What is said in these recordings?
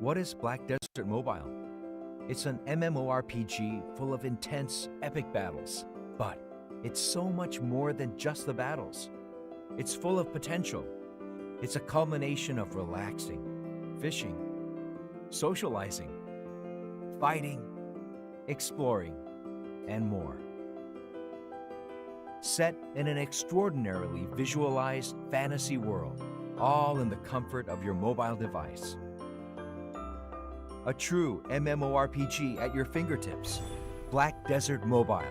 What is Black Desert Mobile? It's an MMORPG full of intense, epic battles, but it's so much more than just the battles. It's full of potential. It's a culmination of relaxing, fishing, socializing, fighting, exploring, and more. Set in an extraordinarily visualized fantasy world, all in the comfort of your mobile device. A true MMORPG at your fingertips. Black Desert Mobile.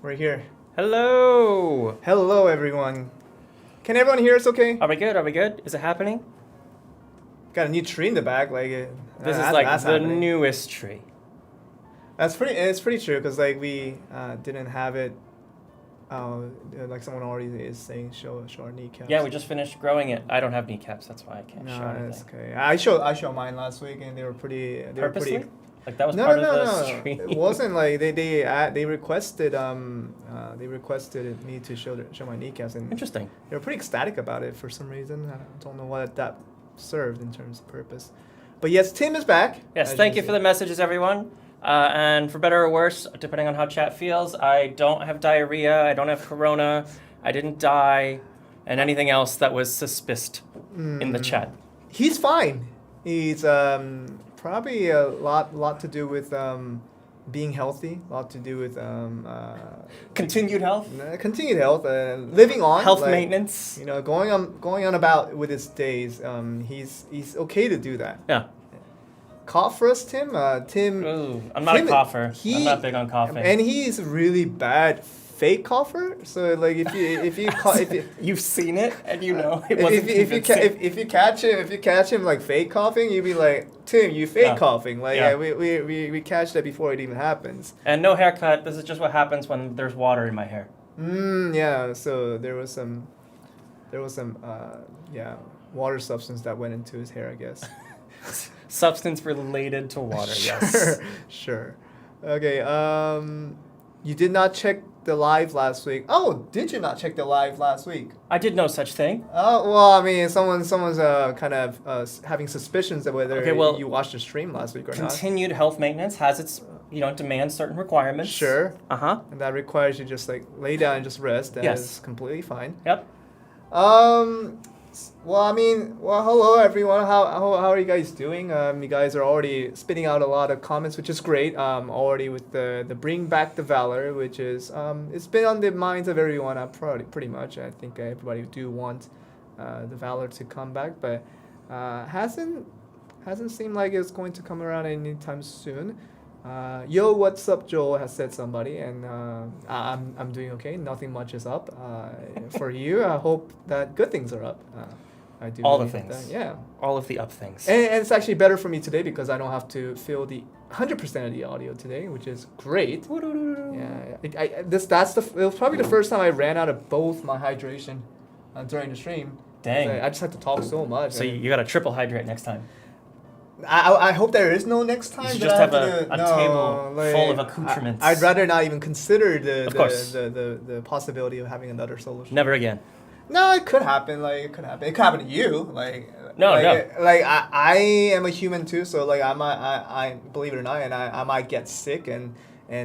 We're here. Hello! Hello, everyone. Can everyone hear us okay? Are we good? Are we good? Is it happening? Got a new tree in the back. Like This is like the happening. newest tree. It's pretty true because like we didn't have it. Like someone already is saying, show our kneecaps. Yeah, we just finished growing it. I don't have kneecaps, that's why I can't show No, anything. it's okay. I showed mine last week and they were pretty. Purposely? Like that was No, part no, of no, the no. stream? It wasn't like they requested me to show my kneecaps and Interesting. they were pretty ecstatic about it for some reason. I don't know what that served in terms of purpose. But yes, Tim is back. Yes, thank you for the messages, everyone. And for better or worse, depending on how chat feels, I don't have diarrhea, I don't have corona, I didn't die, and anything else that was suspicious in the chat. He's fine. He's probably a lot to do with being healthy, a lot to do with Continued health? continued health, living on, Health like, maintenance? You know, going on about with his days. He's okay to do that. Yeah. Cough for us, Tim. Tim. Ooh, I'm not a cougher. I'm not big on coughing. And he's a really bad fake cougher. So like if you You've seen it and you know it wasn't if you catch him like fake coughing, you'd be like, Tim, you fake coughing. Like we catch that before it even happens. And no haircut. This is just what happens when there's water in my hair. Yeah. So there was some water substance that went into his hair, I guess. Substance related to water, yes. Sure. Okay, you did not check the live last week. Oh, did you not check the live last week? I did no such thing. Oh, well, I mean, someone's kind of having suspicions of whether you watched the stream last week or not. Continued health maintenance has its, demands certain requirements. Sure. Uh-huh. And that requires you just like lay down and just rest. And yes. It's completely fine. Yep. Well, hello everyone. How are you guys doing? You guys are already spitting out a lot of comments, which is great. Already with the bring back the valor, which is it's been on the minds of everyone. Pretty much. I think everybody do want the valor to come back, but hasn't seemed like it's going to come around anytime soon. Yo, what's up, Joel? Has said somebody, and I'm doing okay. Nothing much is up. For you, I hope that good things are up. I do. All the things. Yeah. All of the up things. And it's actually better for me today because I don't have to fill the 100% of the audio today, which is great. Yeah. It was probably the first time I ran out of both my hydration during the stream. Dang. I just had to talk so much. So you got to triple hydrate next time. I hope there is no next time. You should just have a table full of accoutrements. I'd rather not even consider the possibility of having another solo show. Never again. No, it could happen. It could happen to you. No. I am a human too, so like I believe it or not, and I might get sick, and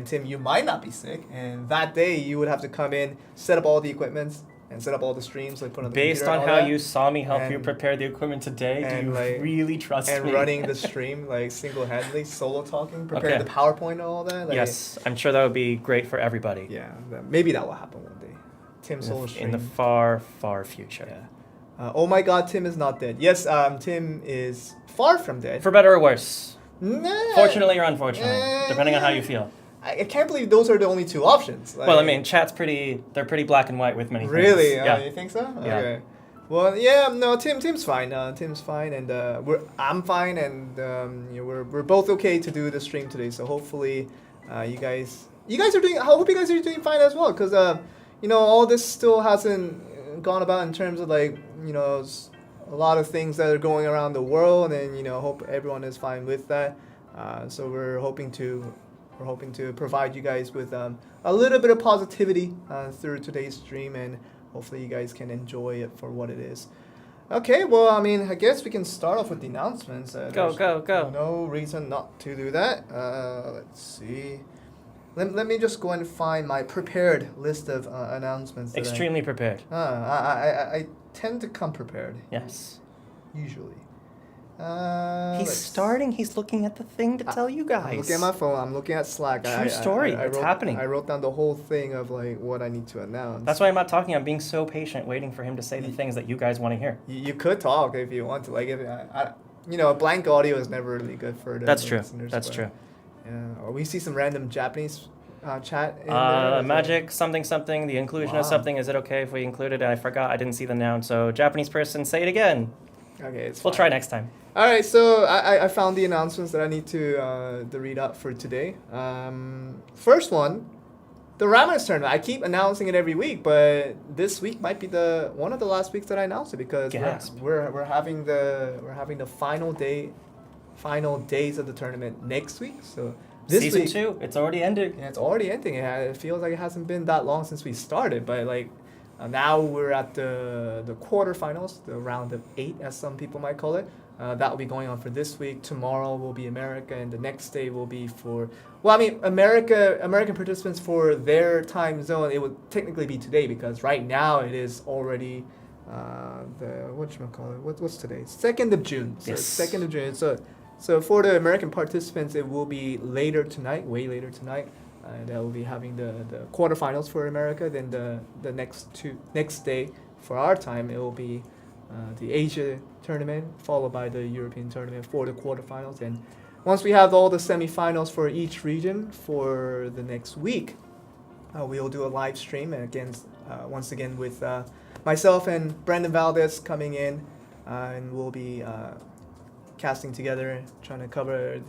Tim, you might not be sick, and that day you would have to come in, set up all the equipment, and set up all the streams, like put on the Based on how you saw me help you prepare the equipment today, do you really trust me? And running the stream single-handedly, solo talking, preparing the PowerPoint and all that. Yes, I'm sure that would be great for everybody. Yeah, maybe that will happen one day. Tim solo stream in the far, far future. Yeah. Oh my God, Tim is not dead. Yes, Tim is far from dead. For better or worse. Nah. Fortunately or unfortunately, depending on how you feel. I can't believe those are the only two options. Well, I mean, chat's they're pretty black and white with many things. Really? Yeah. You think so? Yeah. Okay. Well, yeah, no, Tim's fine. Tim's fine, and I'm fine, and we're both okay to do the stream today. So hopefully, you guys are doing. I hope you guys are doing fine as well, because all this still hasn't gone about in terms of a lot of things that are going around the world, and hope everyone is fine with that. So we're hoping to provide you guys with a little bit of positivity through today's stream, and hopefully you guys can enjoy it for what it is. Okay, well, I mean, I guess we can start off with the announcements. Go. No reason not to do that. Let's see. Let me just go and find my prepared list of announcements. Extremely prepared. I tend to come prepared. Yes. Usually. He's looking at the thing to tell you guys. I'm looking at my phone. I'm looking at Slack. True story. It's happening. I wrote down the whole thing of what I need to announce. That's why I'm not talking. I'm being so patient, waiting for him to say the things that you guys want to hear. You could talk if you want to. If blank audio is never really good for the That's true. listeners. That's true. Yeah. Or we see some random Japanese chat in there? Magic something something. The inclusion of Wow. something. Is it okay if we include it? I forgot. I didn't see the noun. So Japanese person, say it again. Okay, it's We'll fine. try next time. All right, so I found the announcements that I need to read out for today. First one, the Raminus tournament. I keep announcing it every week, but this week might be the one of the last weeks that I announce it because Gasp. we're having the final days of the tournament next week. So this Season week, 2. It's already ended. yeah, it's already ending. It feels like it hasn't been that long since we started, but like now we're at the quarterfinals, the round of 8, as some people might call it. That will be going on for this week. Tomorrow will be America, and the next day will be for American participants for their time zone. It would technically be today because right now it is already what's today? 2nd of June. So Yes. 2nd of June. So for the American participants, it will be later tonight, way later tonight. That will be having the quarterfinals for America. Then the next day for our time, it will be the Asia tournament, followed by the European tournament for the quarterfinals. And once we have all the semifinals for each region for the next week, we'll do a live stream against once again with myself and Brandon Valdez coming in, and we'll be casting together, trying to cover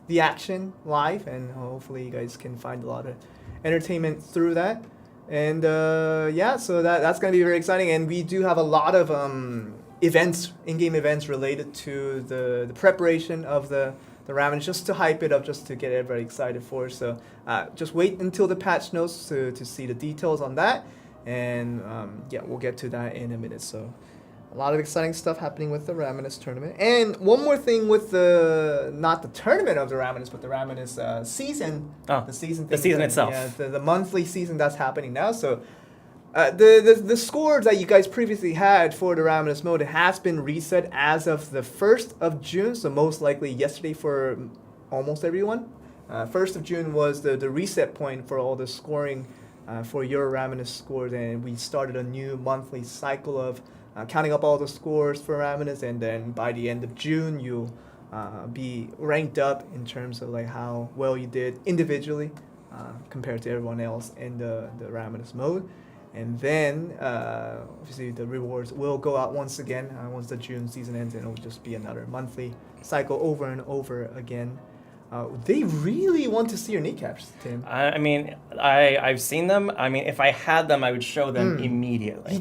the action live, and hopefully you guys can find a lot of entertainment through that. And so that's going to be very exciting. And we do have a lot of events, in-game events related to the preparation of the Ramen, just to hype it up, just to get everybody excited for. So just wait until the patch notes to see the details on that. And we'll get to that in a minute. So a lot of exciting stuff happening with the Raminus tournament. And one more thing with not the tournament of the Raminus, but the Raminus season. Oh, the season. the season itself. Yeah, the monthly season that's happening now. So the scores that you guys previously had for the Raminus mode has been reset as of the 1st of June. So most likely yesterday for almost everyone. 1st of June was the reset point for all the scoring for your Raminus scores. And we started a new monthly cycle of counting up all the scores for Raminus, and then by the end of June, you'll be ranked up in terms of like how well you did individually compared to everyone else in the Raminus mode. And then, obviously, the rewards will go out once again once the June season ends, and it'll just be another monthly cycle over and over again. They really want to see your kneecaps, Tim. I mean, I've seen them. I mean, if I had them, I would show them immediately.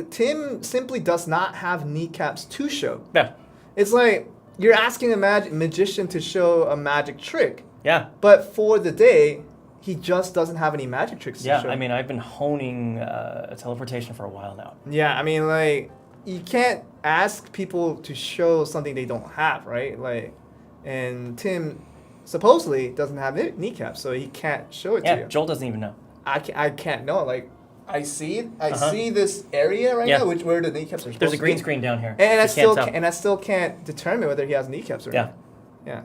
Tim simply does not have kneecaps to show. Yeah. It's like you're asking a magician to show a magic trick. Yeah. But for the day, he just doesn't have any magic tricks to show. I mean, I've been honing teleportation for a while now. Yeah, I mean, like, you can't ask people to show something they don't have, right? Like, and Tim supposedly doesn't have kneecaps, so he can't show it to you. Yeah, Joel doesn't even know. I can't know. Like, I see it. I see this area right now, where the kneecaps are supposed to be. There's a green screen down here. And I still can't determine whether he has kneecaps or Yeah. not.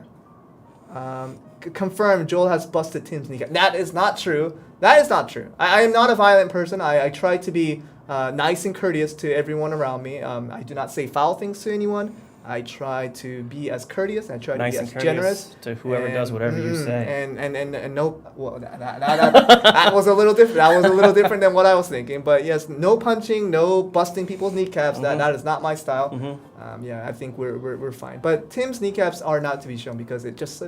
Yeah. Confirmed, Joel has busted Tim's kneecap. That is not true. That is not true. I am not a violent person. I try to be nice and courteous to everyone around me. I do not say foul things to anyone. I try to be as courteous. I try Nice to and be as courteous generous to whoever does whatever you say. And no, well, that was a little different. That was a little different than what I was thinking. But yes, no punching, no busting people's kneecaps. That is not my style. I think we're fine. But Tim's kneecaps are not to be shown because it just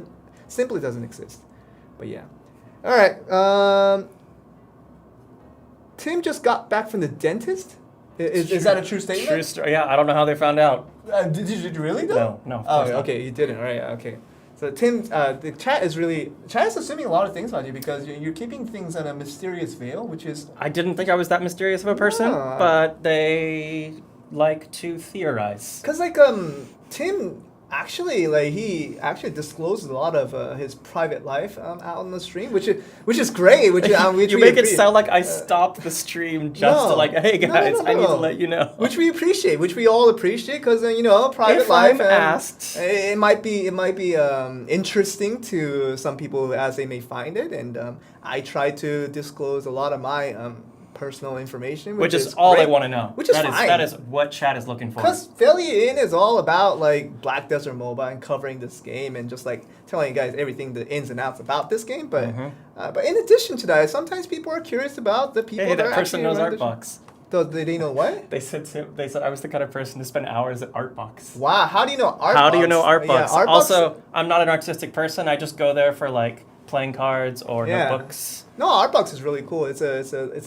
simply doesn't exist. But yeah, all right. Tim just got back from the dentist. Is that a true statement? True story. Yeah, I don't know how they found out. Did you really though? No. Of course not. Okay, you didn't. All right, okay. So Tim, the chat is assuming a lot of things about you because you're keeping things in a mysterious veil, which is. I didn't think I was that mysterious of a person, No. but they like to theorize. Cause like Tim he actually discloses a lot of his private life out on the stream, which is great. Which you make it sound like I stopped the stream just to like, hey guys, I need to let you know. Which we appreciate, which we all appreciate, because private If life. I'm asked, it might be interesting to some people as they may find it, and I try to disclose a lot of my personal information, Which is all great. they want to know. Which is fine. fine. That is what chat is looking for. Because Velia Inn is all about like Black Desert Mobile and covering this game and just like telling you guys everything, the ins and outs about this game. But but in addition to that, sometimes people are curious about the people Hey, that that are person actually knows around the Artbox. They know what? They said I was the kind of person to spend hours at Artbox. Wow, how do you know Artbox? How do you know Artbox? Yeah, Artbox. Also, I'm not an artistic person. I just go there for like playing cards or Yeah. notebooks. No, Artbox is really cool. It's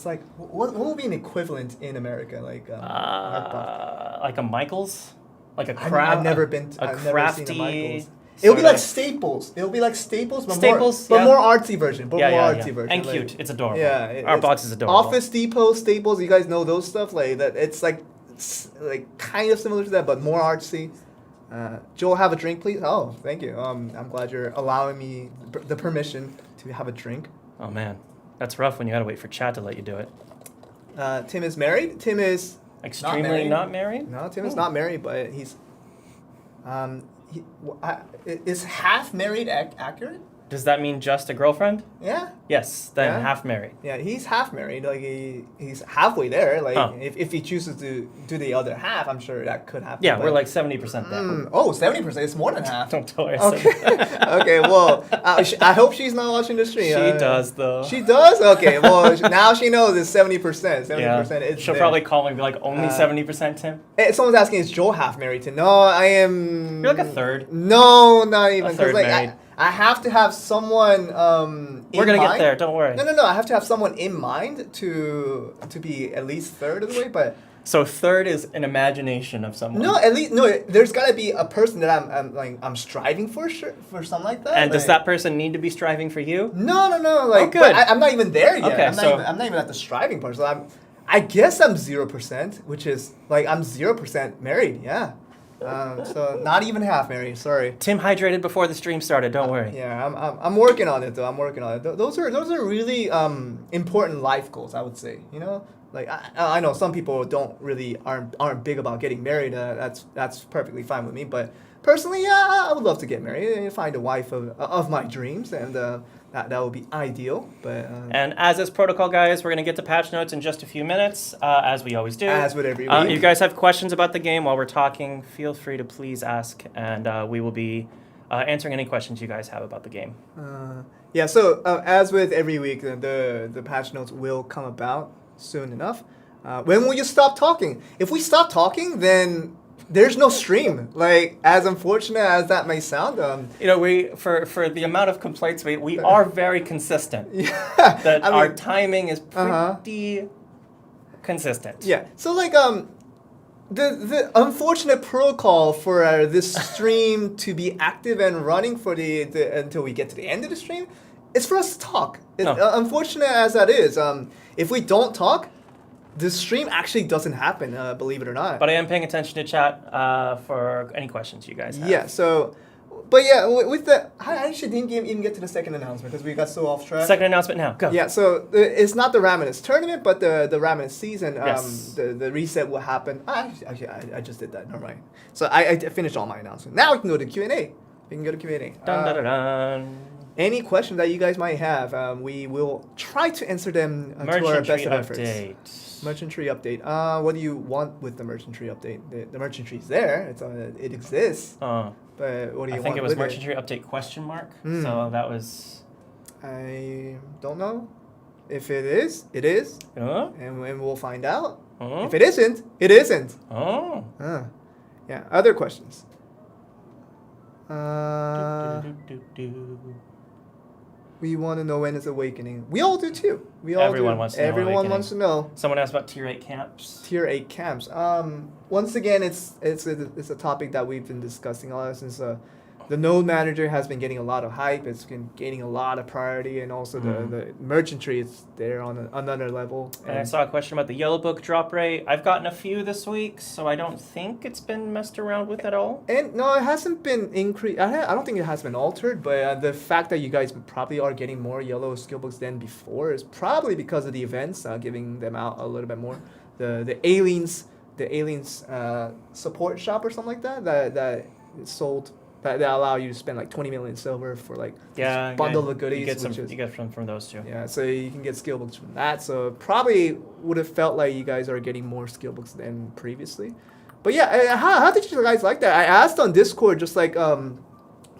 like what would be an equivalent in America like Artbox? Like a Michaels, like a craft. I've never been. I've I've never never seen a crafty. Michaels. It'll be like sorta- Staples. It'll be like Staples, but Staples, more, yeah. but more artsy version. But yeah, more yeah, artsy yeah. version. And like- cute. It's adorable. Yeah, Artbox is adorable. Office Depot, Staples. You guys know those stuff like that. It's like kind of similar to that, but more artsy. Joel, have a drink, please. Oh, thank you. I'm glad you're allowing me the permission to have a drink. Oh man, that's rough when you gotta wait for chat to let you do it. Tim is married. Tim is Extremely not married? No, Tim is not married, but he's. Is half married accurate? Does that mean just a girlfriend? Yeah. Yes, then Yeah. half married. Yeah, he's half married. Like he's halfway there. Like Huh. if he chooses to do the other half, I'm sure that could happen. Yeah, but- we're like 70% there. 70%. It's more than half. Don't tell her I said Okay. that. Okay. Well, I hope she's not watching the stream. She does though. She does. Okay. Well, now she knows it's 70%. 70%. Yeah. It's She'll there. probably call me and be like, only 70%, Tim? Hey, someone's asking, is Joel half married to? No, I am. You're like a third. No, not even. 'cause, third like, married. I have to have someone. We're in gonna mind. get there, don't worry. No. I have to have someone in mind to be at least third of the way, but. So third is an imagination of someone. No, at least no. There's gotta be a person that I'm striving for something like that. And does like- that person need to be striving for you? No. Like, good. but I'm not even there yet. Okay, I'm not even at the striving part. So I guess I'm 0%, which is like I'm 0% married. Yeah. So not even half married. Sorry. Tim hydrated before the stream started, don't worry. Yeah, I'm working on it though. I'm working on it. Those are really important life goals, I would say. You know, like I know some people aren't big about getting married. That's perfectly fine with me. But personally, yeah, I would love to get married and find a wife of my dreams, and that would be ideal. But And as is protocol, guys, we're going to get to patch notes in just a few minutes, as we always do. As with every If week. you guys have questions about the game while we're talking, feel free to please ask, and we will be answering any questions you guys have about the game. Yeah, so as with every week, the patch notes will come about soon enough. When will you stop talking? If we stop talking, then there's no stream. Like, as unfortunate as that may sound, You know, we for the amount of complaints we are very consistent. yeah, That I mean, our timing is Uh-huh. pretty consistent. yeah. So like the unfortunate protocol for this stream to be active and running for the until we get to the end of the stream is for us to talk. No. Unfortunate as that is, if we don't talk, the stream actually doesn't happen. Believe it or not. But I am paying attention to chat for any questions you guys have. Yeah. So, but yeah, with the I actually didn't even get to the second announcement because we got so off track. Second announcement now. Go. Yeah, so it's not the Raminus tournament, but the Raminus season. Yes. The reset will happen. Actually, I just did that. Never mind. So I finished all my announcements. Now we can go to Q&A. We can go to Q&A. Dun, dun, dun, dun. Any questions that you guys might have, we will try to answer them to our Merchantry best of efforts. update. Merchant tree update. What do you want with the merchant tree update? The merchant tree is there. It exists. But what do you I want think it was with merchantry update question mark. Mm. So that was. I don't know. If it is, it is. And we'll find out. If it isn't, it isn't. Oh. Yeah. Other questions? We want to know when is awakening. We all do too. We all Everyone do. wants to know Everyone awakening. wants to know. Someone asked about tier 8 camps. Tier 8 camps. Once again, it's a topic that we've been discussing a lot since the node manager has been getting a lot of hype. It's been gaining a lot of priority, and also the merchant tree is there on another level. And I saw a question about the yellow book drop rate. I've gotten a few this week, so I don't think it's been messed around with at all. And no, it hasn't been increased. I don't think it has been altered, but the fact that you guys probably are getting more yellow skill books than before is probably because of the events, giving them out a little bit more. The aliens support shop or something like that sold that allow you to spend like 20 million silver for like Yeah, this bundle of goodies. You get some. which is, You get from those two. yeah, so you can get skill books from that. So probably would have felt like you guys are getting more skill books than previously. But yeah, how did you guys like that? I asked on Discord just like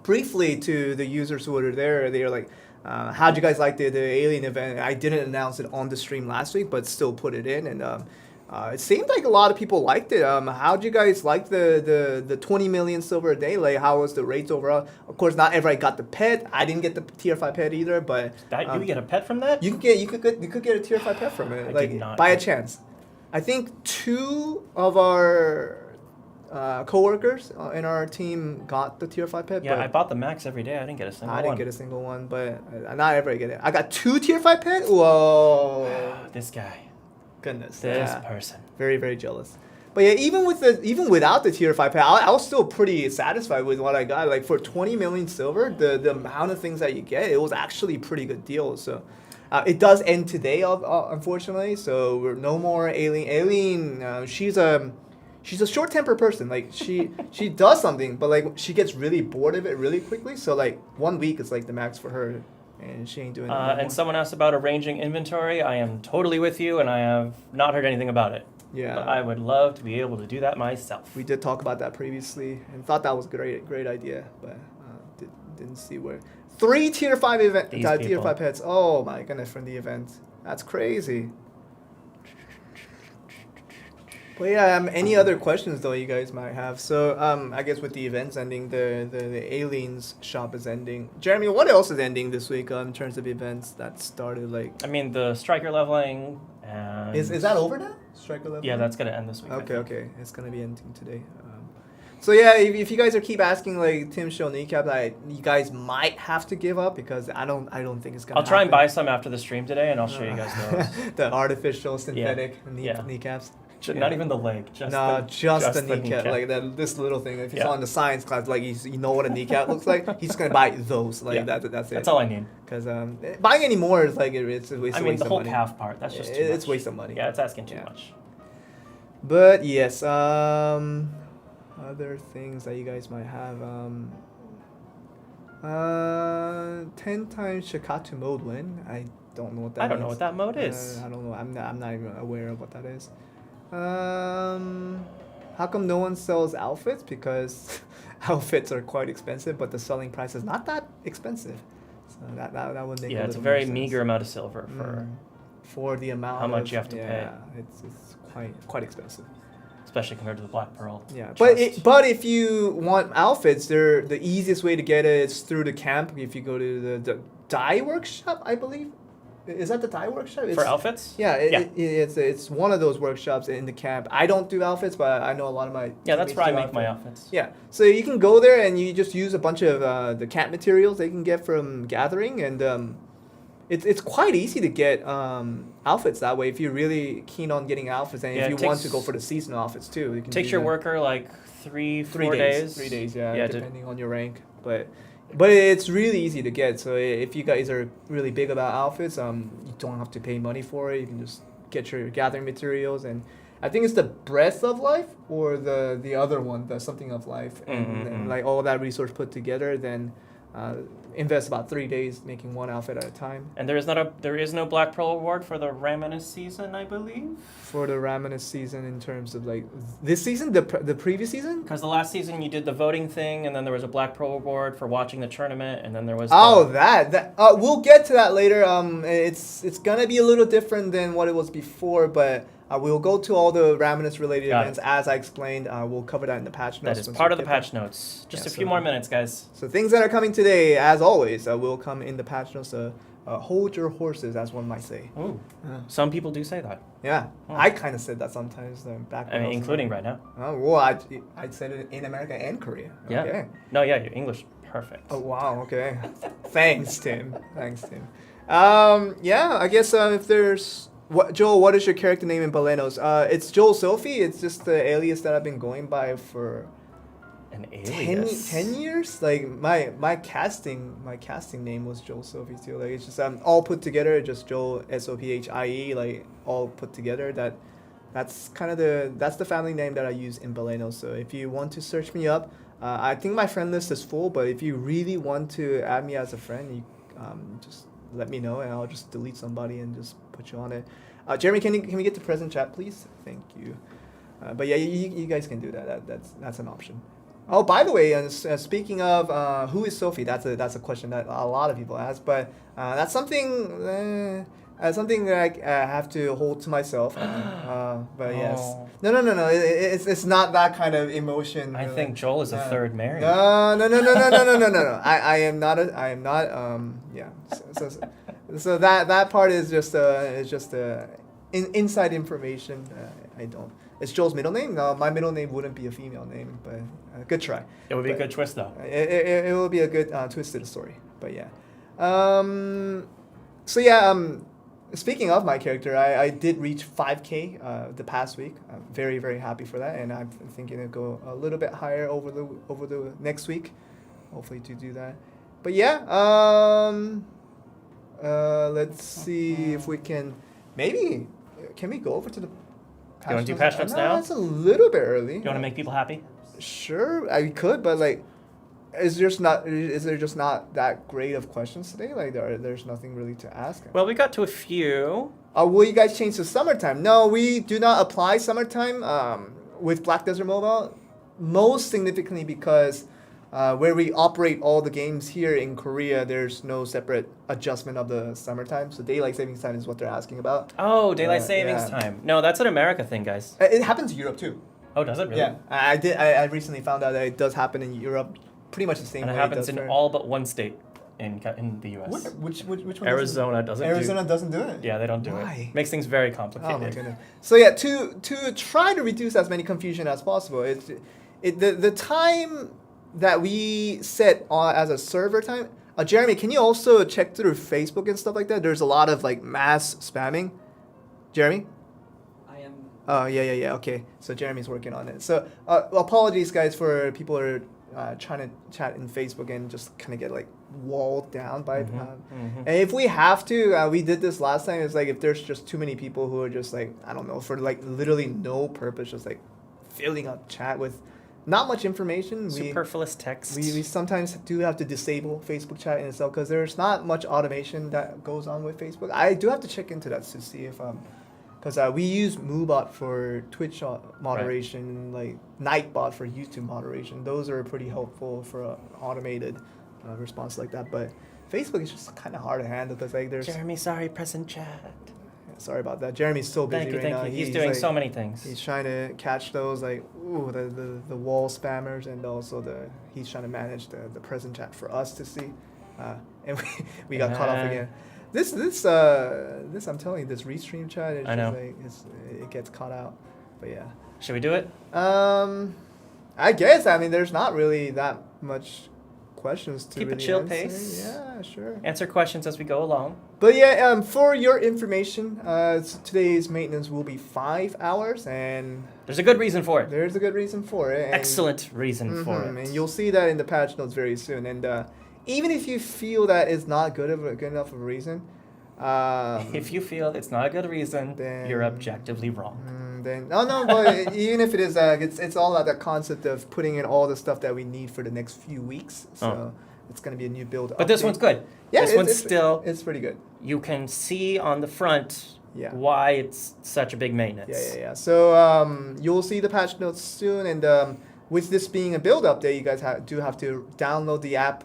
briefly to the users who were there. They were like, how'd you guys like the alien event? I didn't announce it on the stream last week, but still put it in. And it seemed like a lot of people liked it. How'd you guys like the 20 million silver a day? Like, how was the rates overall? Of course, not everybody got the pet. I didn't get the tier 5 pet either, but You get a pet from that? you could get a tier 5 pet from it. I like did not. by a chance. I think 2 of our coworkers in our team got the tier 5 pet. Yeah, but I bought the max every day. I didn't get a single one. I didn't get a single one, but not everybody get it. I got 2 tier 5 pet. Whoa. This guy. Goodness. This yeah. person. Very, very jealous. But yeah, even without the tier 5 pet, I was still pretty satisfied with what I got. Like for 20 million silver, the amount of things that you get, it was actually a pretty good deal. So it does end today, unfortunately. So we're no more Aileen. Aileen, she's a short-tempered person. Like she does something, but like she gets really bored of it really quickly. So like 1 week is like the max for her, and she ain't doing it no more. And someone asked about arranging inventory. I am totally with you, and I have not heard anything about it. Yeah, But I would love to be able to do that myself. we did talk about that previously and thought that was a great idea, but didn't see where. 3 tier 5 event, These tier people. 5 pets. Oh my goodness, from the event. That's crazy. But yeah, any other questions though you guys might have? So I guess with the events ending, the aliens shop is ending. Jeremy, what else is ending this week in terms of events that started? Like, I mean, the striker leveling and... is that over now? Striker level? Yeah, that's going to end this week. I think. Okay. It's gonna be ending today. So yeah, if you guys are keep asking like Tim show kneecap, you guys might have to give up because I don't think it's gonna. I'll try and happen. buy some after the stream today, and I'll show you guys those. The artificial synthetic Yeah. kneecaps. Not even the leg, just just the the kneecap, like this little thing. If he's Yeah. on the science class, like you know what a kneecap looks like, he's gonna buy those. Like Yeah. that's it. That's all I need. Because buying any more is like it's a waste. I mean, waste the of whole money. calf part, that's just too It's much. waste of money. Yeah, it's asking too Yeah. much. But yes, other things that you guys might have. 10 times Shikatu mode win. I don't know what that. I don't know means. what that mode is. I don't know. I'm not even aware of what that is. How come no one sells outfits? Because outfits are quite expensive, but the selling price is not that expensive. So that would make. Yeah, it's a little very more sense. meager amount of silver For the amount. how much of- you have to pay. Yeah, it's quite expensive. especially compared to the Black Pearl. Yeah, Trust. but if you want outfits, the easiest way to get it is through the camp. If you go to the dye workshop, I believe, is that the dye workshop? For outfits? Yeah, it's one of those workshops in the camp. I don't do outfits, but I know a lot of my Yeah, that's teammates where I do make my outfits. outfits. Yeah, so you can go there and you just use a bunch of the camp materials they can get from gathering, and it's quite easy to get outfits that way if you're really keen on getting outfits, and Yeah, if it you want to takes- go for the seasonal outfits too. You can Takes do your that. worker like 4 3 days. 3 days, yeah, Yeah, depending on your rank. But it's really easy to get. So if you guys are really big about outfits, you don't have to pay money for it. You can just get your gathering materials, and I think it's the Breath of Life or the other one, the Something of Life, and like all that resource put together, then invest about 3 days making one outfit at a time. And there is no Black Pearl award for the Raminus season, I believe. For the Raminus season, in terms of like this season, the previous season. Because the last season you did the voting thing, and then there was a Black Pearl award for watching the tournament, and then there was. That we'll get to that later. It's gonna be a little different than what it was before, but we'll go to all the Raminus related Got events as I explained. We'll cover that in the patch notes. That is once part we of the get there. patch notes. Just Yeah, a few so- more minutes, guys. So things that are coming today, as always, will come in the patch notes. Hold your horses, as one might say. Ooh, Yeah. some people do say that. Yeah, Oh. I kind of said that sometimes back. I when mean, was in including America. right now. Oh, well, I said it in America and Korea. Yeah. Okay. No, yeah, your English perfect. Oh wow. Okay. Thanks, Tim. Yeah. I guess if there's Joel, what is your character name in Balenos? It's Joel Sophie. It's just the alias that I've been going by for An 10 alias. years. Like my casting name was Joel Sophie too. Like it's just all put together. Just Joel Sophie, like all put together. That's kind of the family name that I use in Baleno. So if you want to search me up, I think my friend list is full. But if you really want to add me as a friend, you just let me know, and I'll just delete somebody and just put you on it. Jeremy, can we get to present chat, please? Thank you. But yeah, you guys can do that. That's an option. Oh, by the way, speaking of who is Sophie, that's a question that a lot of people ask, but that's something that I have to hold to myself. But yes, no, it's not that kind of emotion. I think Joel is a third Mary. No. I am not. Yeah. So that part is just inside information. I don't. It's Joel's middle name. No, my middle name wouldn't be a female name, but good try. It would be a good twist, though. It will be a good twist to the story. But yeah. So yeah. Speaking of my character, I did reach 5K the past week. I'm very, very happy for that, and I'm thinking to go a little bit higher over the next week, hopefully to do that. But yeah, let's see if we can maybe can we go over to the. You want to do patch notes now? That's a little bit early. You want to make people happy? Sure, I could, but like. Is there just not that great of questions today? Like there's nothing really to ask. Well, we got to a few. Will you guys change to summertime? No, we do not apply summertime with Black Desert Mobile. Most significantly because where we operate all the games here in Korea, there's no separate adjustment of the summertime. So daylight savings time is what they're asking about. Oh, daylight savings time. No, that's an America thing, guys. It happens in Europe too. Oh, does it really? Yeah, I recently found out that it does happen in Europe. Pretty much the same and way. It happens in all but one state in the U.S. Which one? Arizona doesn't. Arizona doesn't do it. Yeah, they don't do Why? it. Makes things very complicated. Oh my goodness. So yeah, to try to reduce as many confusion as possible, the time that we set as a server time. Jeremy, can you also check through Facebook and stuff like that? There's a lot of like mass spamming. Jeremy? I am. Oh yeah. Okay, so Jeremy's working on it. So apologies guys for people who are trying to chat in Facebook and just kind of get like walled down by and if we have to, we did this last time. It's like if there's just too many people who are just like I don't know for like literally no purpose, just like filling up chat with not much information. Superfluous text. We sometimes do have to disable Facebook chat in itself because there's not much automation that goes on with Facebook. I do have to check into that to see if because we use MooBot for Twitch moderation, like Nightbot for YouTube moderation. Those are pretty helpful for an automated response like that. But Facebook is just kind of hard to handle because like there's. Jeremy, sorry, present chat. Sorry about that. Jeremy's so busy right now. Thank you. He's doing like, so many things. He's trying to catch those like the wall spammers and also he's trying to manage the present chat for us to see, and we got caught off again. This I'm telling you, this restream chat is just like it gets caught out. But yeah. Should we do it? I guess. I mean, there's not really that much questions to keep really a chill answer. pace. Yeah, sure. Answer questions as we go along. But yeah, for your information, today's maintenance will be 5 hours, and there's a good reason for it. There's a good reason for it. Excellent reason for it. And you'll see that in the patch notes very soon. And even if you feel that it's not good enough of a reason, if you feel it's not a good reason, then you're objectively wrong. But even if it is, it's all about that concept of putting in all the stuff that we need for the next few weeks. So it's going to be a new build. But this one's good. Yeah, this one's still. It's pretty good. You can see on the front why it's such a big maintenance. Yeah. So you'll see the patch notes soon, and with this being a build update, you guys do have to download the app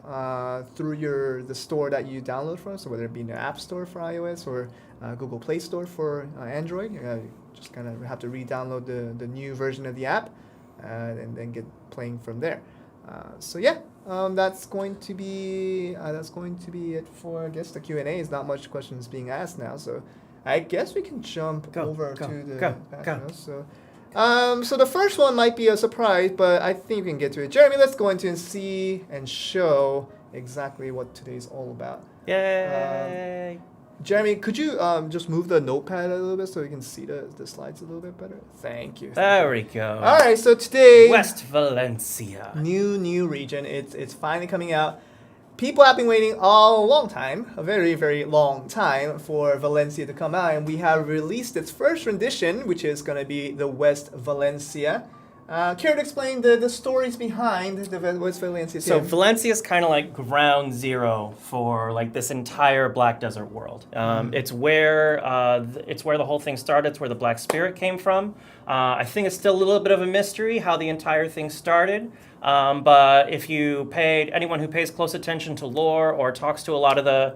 through the store that you download from. So whether it be in the App Store for iOS or Google Play Store for Android, you just kind of have to re-download the new version of the app and then get playing from there. So yeah, that's going to be it for I guess the Q&A. Is not much questions being asked now, so I guess we can jump over to the patch. So the first one might be a surprise, but I think we can get to it. Jeremy, let's go into and see and show exactly what today's all about. Yay! Jeremy, could you just move the notepad a little bit so we can see the slides a little bit better? Thank you. There we go. All right, so today... West Valencia. New region. It's finally coming out. people have been waiting a long time, a very, very long time for Valencia to come out, and we have released its first rendition, which is going to be the West Valencia. Care to explain the stories behind the West Valencia? So Tim? Valencia is kind of like ground zero for like this entire Black Desert world. It's where the whole thing started. It's where the Black Spirit came from. I think it's still a little bit of a mystery how the entire thing started. But if anyone who pays close attention to lore or talks to a lot of the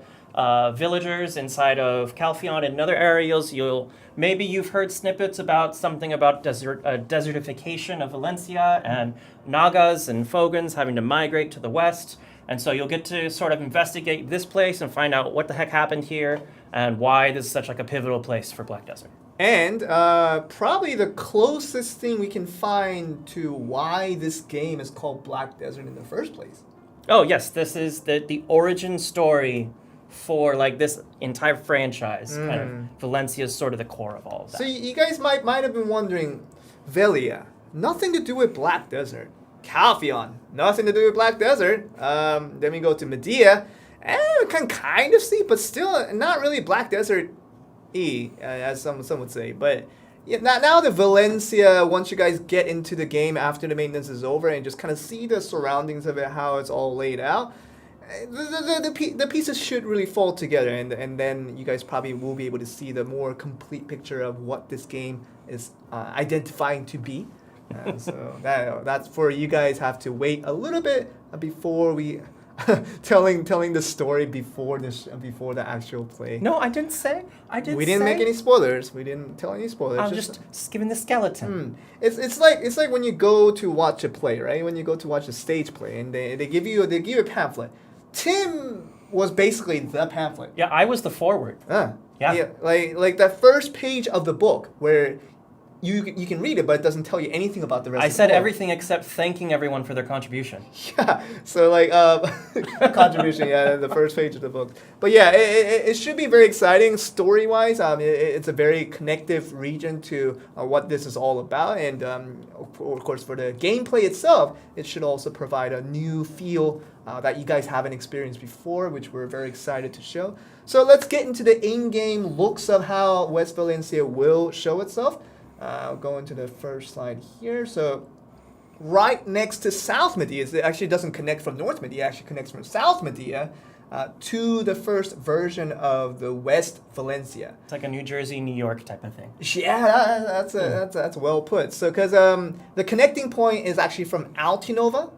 villagers inside of Calpheon and other areas, maybe you've heard snippets about something about desertification of Valencia and Nagas and Fogans having to migrate to the west. And so you'll get to sort of investigate this place and find out what the heck happened here and why this is such like a pivotal place for Black Desert. And probably the closest thing we can find to why this game is called Black Desert in the first place. Oh yes, this is the origin story for like this entire franchise. Kind of Valencia is sort of the core of all of that. So you guys might have been wondering, Velia, nothing to do with Black Desert. Calpheon, nothing to do with Black Desert. Then we go to Medea, and we can kind of see, but still not really Black Desert-y, as some would say. But yeah, now the Valencia, once you guys get into the game after the maintenance is over and just kind of see the surroundings of it, how it's all laid out, the pieces should really fall together, and then you guys probably will be able to see the more complete picture of what this game is identifying to be. So that's for you guys have to wait a little bit before we telling the story before the actual play. No, I didn't say. We didn't make any spoilers. We didn't tell any spoilers. I'm just giving the skeleton. It's like when you go to watch a play, right? When you go to watch a stage play, and they give you a pamphlet. Tim was basically the pamphlet. Yeah, I was the forward. Yeah, like that first page of the book where you can read it, but it doesn't tell you anything about the rest I of the said book. everything except thanking everyone for their contribution. Yeah, so like contribution, yeah, the first page of the book. But yeah, it should be very exciting story-wise. It's a very connective region to what this is all about, and of course for the gameplay itself, it should also provide a new feel that you guys haven't experienced before, which we're very excited to show. So let's get into the in-game looks of how West Valencia will show itself. I'll go into the first slide here. So right next to South Medea, it actually doesn't connect from North Medea, it actually connects from South Medea to the first version of the West Valencia. It's like a New Jersey, New York type of thing. Yeah, that's well put. So because the connecting point is actually from Altinova.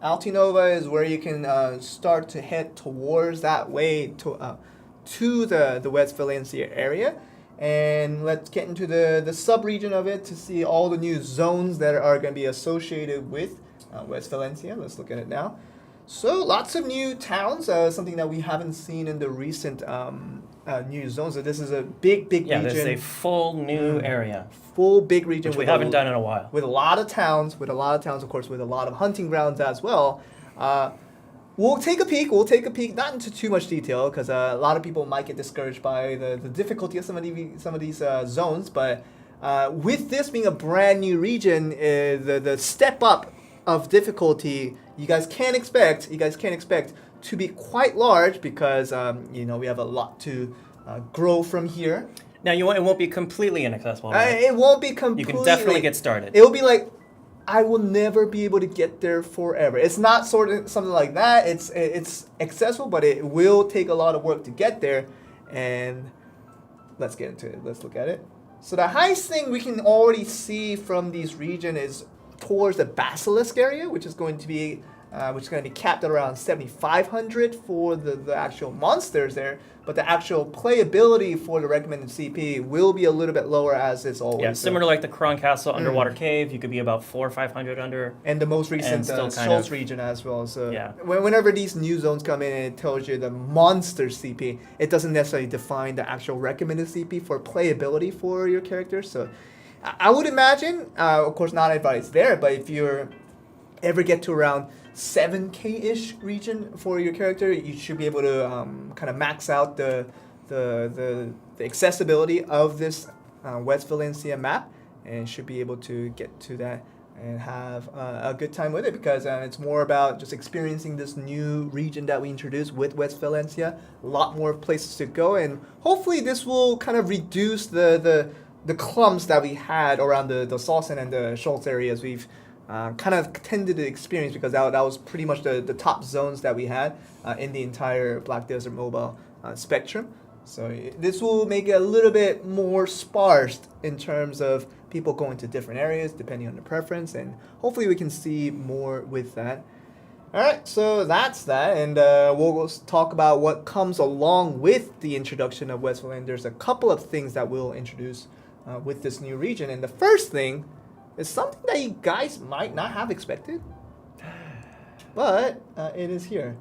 Altinova is where you can start to head towards that way to the West Valencia area. And let's get into the sub-region of it to see all the new zones that are going to be associated with West Valencia. Let's look at it now. So lots of new towns, something that we haven't seen in the recent new zones. So this is a big region. Yeah, this is a full new area. Full big region. Which we haven't done in a while. With a lot of towns, of course, with a lot of hunting grounds as well. We'll take a peek, not into too much detail, because a lot of people might get discouraged by the difficulty of some of these zones, but with this being a brand new region, the step up of difficulty you guys can expect to be quite large, because we have a lot to grow from here. Now it won't be completely inaccessible, right? It won't be completely. You can definitely get started. It will be like, I will never be able to get there forever. It's not sort of something like that. It's accessible, but it will take a lot of work to get there. And let's get into it. Let's look at it. So the highest thing we can already see from this region is towards the Basilisk area, which is going to be capped at around 7,500 for the actual monsters there. But the actual playability for the recommended CP will be a little bit lower, as it's always. Yeah, similar to like the Kron Castle Underwater Cave, you could be about 400 or 500 under. And the most recent Schultz region as well. So whenever these new zones come in and it tells you the monster CP, it doesn't necessarily define the actual recommended CP for playability for your character. So I would imagine, of course not everybody's there, but if you're ever get to around 7K-ish region for your character, you should be able to kind of max out the accessibility of this West Valencia map, and should be able to get to that and have a good time with it, because it's more about just experiencing this new region that we introduced with West Valencia. A lot more places to go, and hopefully this will kind of reduce the clumps that we had around the Salsen and the Schultz areas. We've kind of tended to experience, because that was pretty much the top zones that we had in the entire Black Desert Mobile spectrum. So this will make it a little bit more sparse in terms of people going to different areas depending on their preference, and hopefully we can see more with that. All right, so that's that, and we'll talk about what comes along with the introduction of West Valencia. There's a couple of things that we'll introduce with this new region, and the first thing is something that you guys might not have expected, but it is here.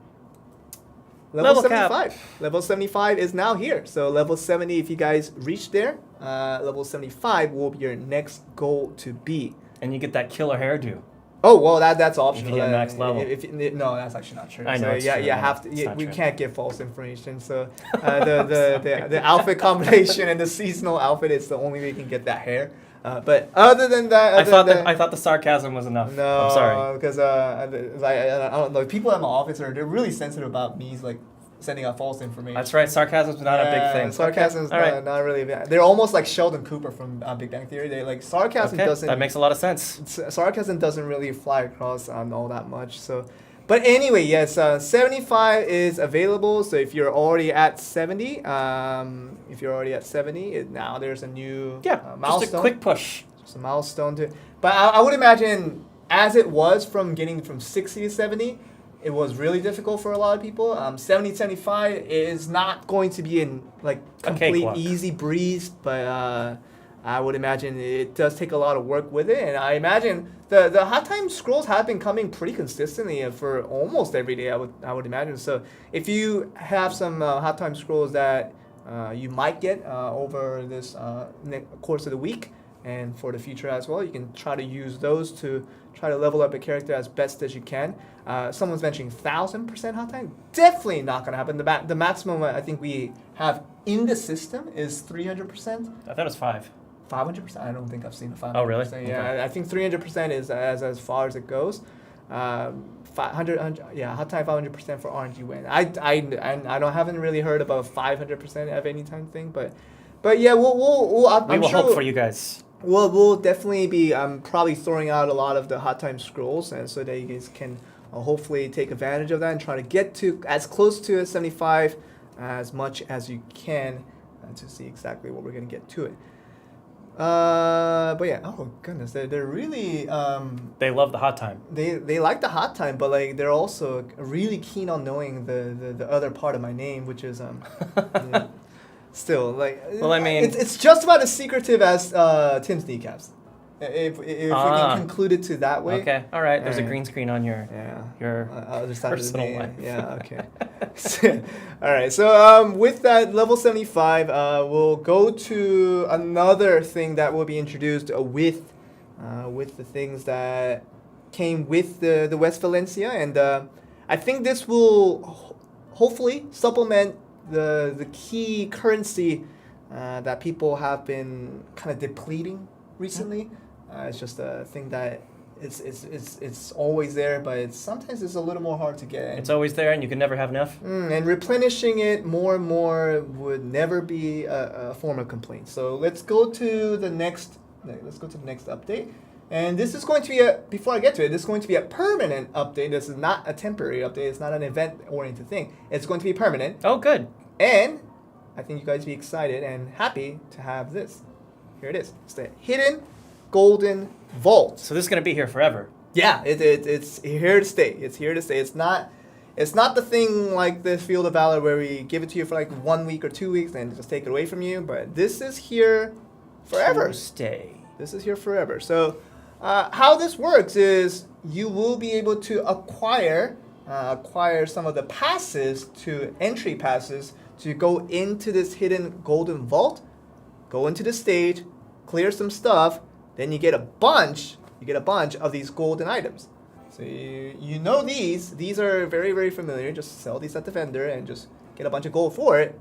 Level 75. Cap. Level 75 is now here. So level 70, if you guys reach there, level 75 will be your next goal to be. And you get that killer hairdo. Oh, well, that's optional. If you hit max level. No, that's actually not true. I know. So, true. You have to. We can't give false information. So the outfit combination and the seasonal outfit is the only way you can get that hair. But other than that, I thought the sarcasm was enough. No, I'm sorry. because I don't know. People at my office they're really sensitive about me like sending out false information. That's right. Sarcasm's not a big thing. Sarcasm's not really. They're almost like Sheldon Cooper from Big Bang Theory. They like sarcasm doesn't. That makes a lot of sense. Sarcasm doesn't really fly across all that much. So, but anyway, yes, 75 is available. So if you're already at 70, now there's a new milestone. Just a quick push. Just a milestone to. But I would imagine, as it was from getting from 60 to 70. It was really difficult for a lot of people. 70, 75 is not going to be in like complete easy breeze, but I would imagine it does take a lot of work with it. And I imagine the hot time scrolls have been coming pretty consistently for almost every day. I would imagine. So if you have some hot time scrolls that you might get over this course of the week and for the future as well, you can try to use those to try to level up a character as best as you can. Someone's mentioning 1,000% hot time. Definitely not going to happen. The maximum I think we have in the system is 300%. I thought it was 500%. 500%? I don't think I've seen a 500%. Oh, really? Yeah, okay. I think 300% is as far as it goes. 500, hot time 500% for RNG win. I haven't really heard about 500% of any time thing, but yeah, we will hope for you guys. We'll definitely be probably throwing out a lot of the hot time scrolls, and so that you guys can hopefully take advantage of that and try to get to as close to a 75 as much as you can to see exactly what we're going to get to it. But yeah, oh goodness, they're really they love the hot time. They like the hot time, but like they're also really keen on knowing the other part of my name, which is still, like, well, I mean, it's just about as secretive as Tim's kneecaps. If we can conclude it to that way. Okay, all right. There's a green screen on your other side personal of the life. Yeah, okay. All right, so with that, level 75, we'll go to another thing that will be introduced with the things that came with the West Valencia, and I think this will hopefully supplement the key currency that people have been kind of depleting recently. It's just a thing that it's always there, but sometimes it's a little more hard to get. It's always there, and you can never have enough. And replenishing it more and more would never be a form of complaint. So let's go to the next update. And this is going to be before I get to it, this is going to be a permanent update. This is not a temporary update. It's not an event-oriented thing. It's going to be permanent. Oh, good. And I think you guys will be excited and happy to have this. Here it is. It's the Hidden Golden Vault. So this is going to be here forever. Yeah, it's here to stay. It's here to stay. It's not the thing like the Field of Valor where we give it to you for like 1 week or 2 weeks and just take it away from you. But this is here forever. To stay. This is here forever. So how this works is you will be able to acquire some of the passes entry passes to go into this Hidden Golden Vault, go into the stage, clear some stuff, then you get a bunch of these golden items. So you know these are very, very familiar. Just sell these at the vendor and just get a bunch of gold for it.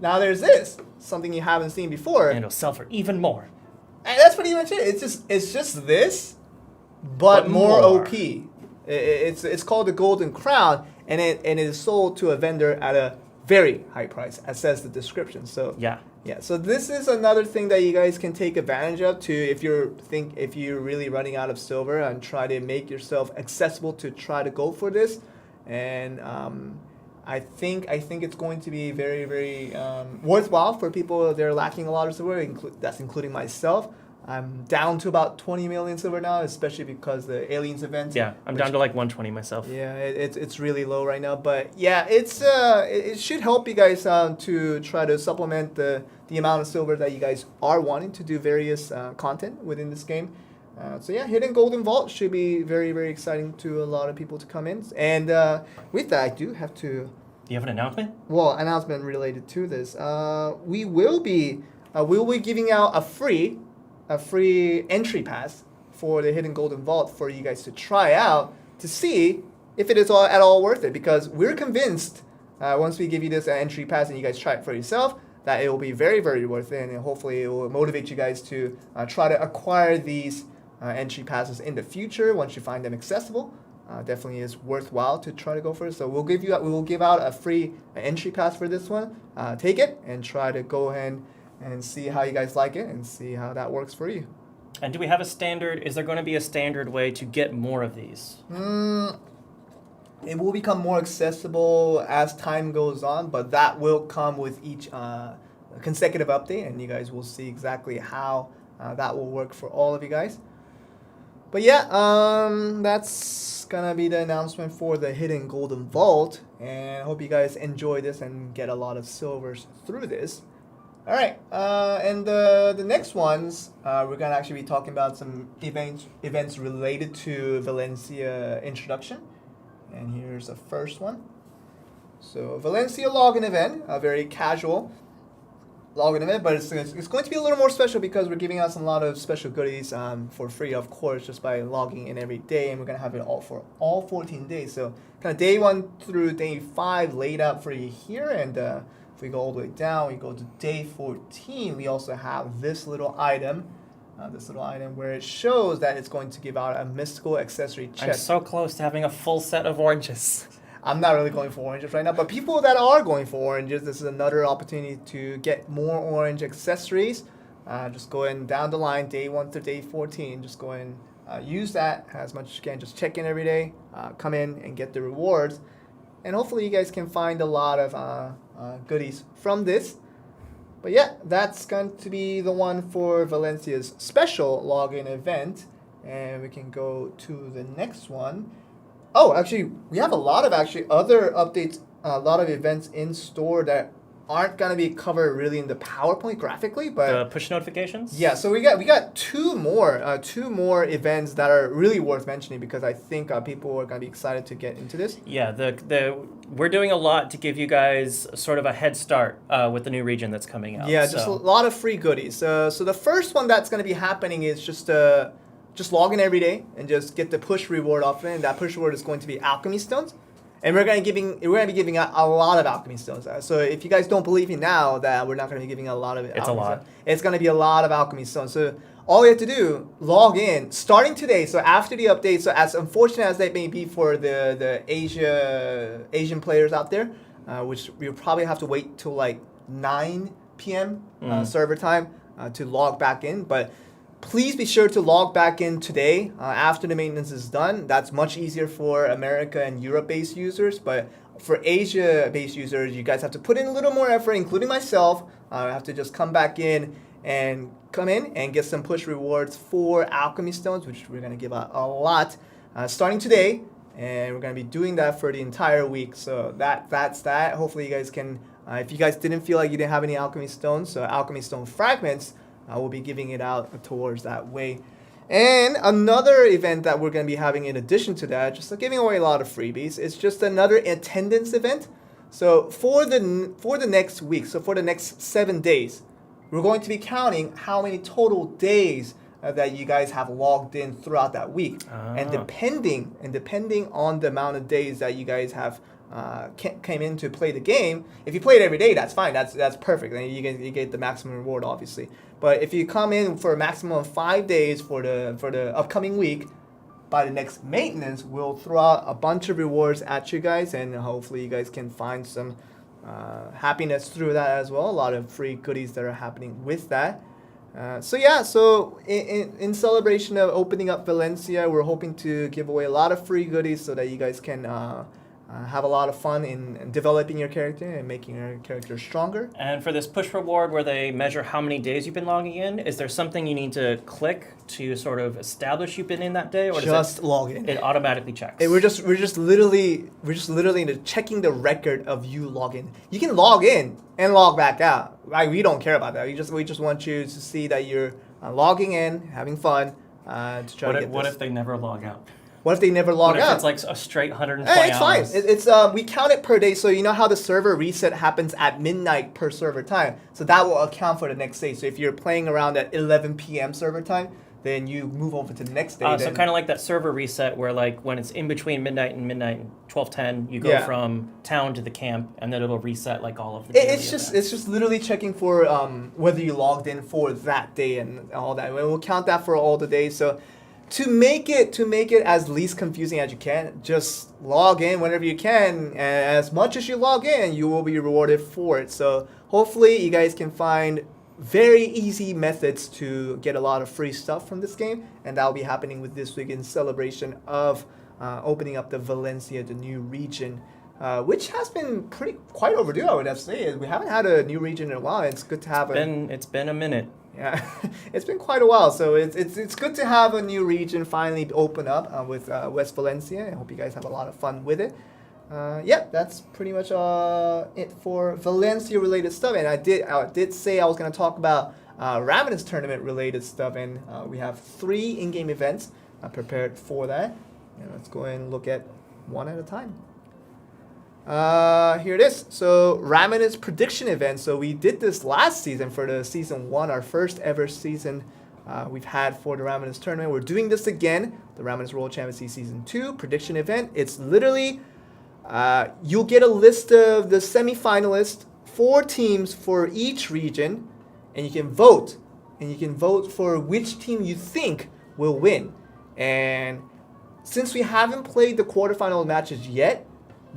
Now there's this, something you haven't seen before. And it'll sell for even more. And that's pretty much it. It's just this but more more. OP. It's called the Golden Crown, and it is sold to a vendor at a very high price, as says the description. So Yeah. yeah, so this is another thing that you guys can take advantage of to if you're really running out of silver and try to make yourself accessible to try to go for this, and I think it's going to be very very worthwhile for people that are lacking a lot of silver. That's including myself. I'm down to about 20 million silver now, especially because the aliens event. Yeah, I'm down to like 120 myself. Yeah, it's really low right now, but yeah, it should help you guys to try to supplement the amount of silver that you guys are wanting to do various content within this game. So yeah, Hidden Golden Vault should be very very exciting to a lot of people to come in. And with that, I do have to. Do you have an announcement? Well, announcement related to this. We will be giving out a free entry pass for the Hidden Golden Vault for you guys to try out to see if it is at all worth it, because we're convinced once we give you this entry pass and you guys try it for yourself that it will be very very worth it, and hopefully it will motivate you guys to try to acquire these entry passes in the future once you find them accessible. Definitely is worthwhile to try to go for it. So we will give out a free entry pass for this one. Take it and try to go ahead and see how you guys like it and see how that works for you. And do we have a standard? Is there going to be a standard way to get more of these? It will become more accessible as time goes on, but that will come with each consecutive update, and you guys will see exactly how that will work for all of you guys. But yeah, that's gonna be the announcement for the Hidden Golden Vault, and I hope you guys enjoy this and get a lot of silvers through this. All right, and the next ones, we're gonna actually be talking about some events related to Valencia introduction, and here's the first one. So Valencia login event, a very casual login event, but it's going to be a little more special because we're giving out a lot of special goodies for free, of course, just by logging in every day, and we're gonna have it all for all 14 days. So kind of day 1 through day 5 laid out for you here, and if we go all the way down, we go to day 14, we also have this little item where it shows that it's going to give out a mystical accessory I'm chest. so close to having a full set of oranges. I'm not really going for oranges right now, but people that are going for oranges, this is another opportunity to get more orange accessories. Just go in down the line, day 1 through day 14, just go in, use that as much as you can. Just check in every day, come in and get the rewards. And hopefully you guys can find a lot of goodies from this. But yeah, that's going to be the one for Valencia's special login event. And we can go to the next one. Oh, actually, we have a lot of other updates, a lot of events in store that aren't gonna be covered really in the PowerPoint graphically, but Push notifications? yeah. So we got two more events that are really worth mentioning because I think people are gonna be excited to get into this. Yeah, we're doing a lot to give you guys sort of a head start with the new region that's coming out. Yeah, just a lot of free goodies. So the first one that's gonna be happening is just log in every day and just get the push reward off it, and that push reward is going to be alchemy stones, and we're gonna be giving out a lot of alchemy stones. So if you guys don't believe me now that we're not gonna be giving a lot of It's a lot. it's gonna be a lot of alchemy stones. So all you have to do, log in starting today. So after the update, so as unfortunate as that may be for the Asian players out there, which we'll probably have to wait till like 9 p.m. Server time to log back in, but please be sure to log back in today after the maintenance is done. That's much easier for America and Europe-based users, but for Asia-based users, you guys have to put in a little more effort, including myself. I have to just come in and get some push rewards for alchemy stones, which we're going to give out a lot starting today, and we're going to be doing that for the entire week. So that's that. Hopefully you guys can, if you guys didn't feel like you didn't have any alchemy stones, so alchemy stone fragments, I will be giving it out towards that way. And another event that we're going to be having in addition to that, just giving away a lot of freebies, it's just another attendance event. So for the next week, so for the next 7 days, we're going to be counting how many total days that you guys have logged in throughout that week. And depending on the amount of days that you guys have came in to play the game, if you play it every day, that's fine. That's perfect. And you get the maximum reward, obviously. But if you come in for a maximum of 5 days for the upcoming week, by the next maintenance, we'll throw out a bunch of rewards at you guys, and hopefully you guys can find some happiness through that as well. A lot of free goodies that are happening with that. So in celebration of opening up Valencia, we're hoping to give away a lot of free goodies so that you guys can have a lot of fun in developing your character and making your character stronger. And for this push reward where they measure how many days you've been logging in, is there something you need to click to sort of establish you've been in that day, or Just log in. It automatically checks? We're just literally checking the record of you login. You can log in and log back out. Right? We don't care about that. We just want you to see that you're logging in, having fun, to try to get What this. if they never log out? What if they never log What if out? it's like a straight 120 It's hours? fine. It's we count it per day. So you know how the server reset happens at midnight per server time. So that will account for the next day. So if you're playing around at 11 p.m. server time, then you move over to the next day. So kind of like that server reset where like when it's in between midnight and 12:10, you go from town to the camp, and then it'll reset like all of the daily It's just literally checking for whether you logged in for that day and all that. We'll count that for all the days. So to make it as least confusing as you can, just log in whenever you can, and as much as you log in, you will be rewarded for it. So hopefully you guys can find very easy methods to get a lot of free stuff from this game, and that will be happening with this week in celebration of opening up the Valencia, the new region, which has been quite overdue, I would have to say. We haven't had a new region in a while. It's good to have It's been a minute. Yeah, it's been quite a while, so it's good to have a new region finally open up with West Valencia. I hope you guys have a lot of fun with it. That's pretty much it for Valencia related stuff. And I did say I was going to talk about Ravenous tournament related stuff, and we have 3 in-game events prepared for that. And let's go and look at one at a time. Here it is. So Ravenous prediction event. So we did this last season for the season 1, our first ever season we've had for the Ravenous tournament. We're doing this again, the Ravenous World Championship season 2 prediction event. It's literally you'll get a list of the semifinalists, 4 teams for each region, and you can vote. And you can vote for which team you think will win. And since we haven't played the quarterfinal matches yet,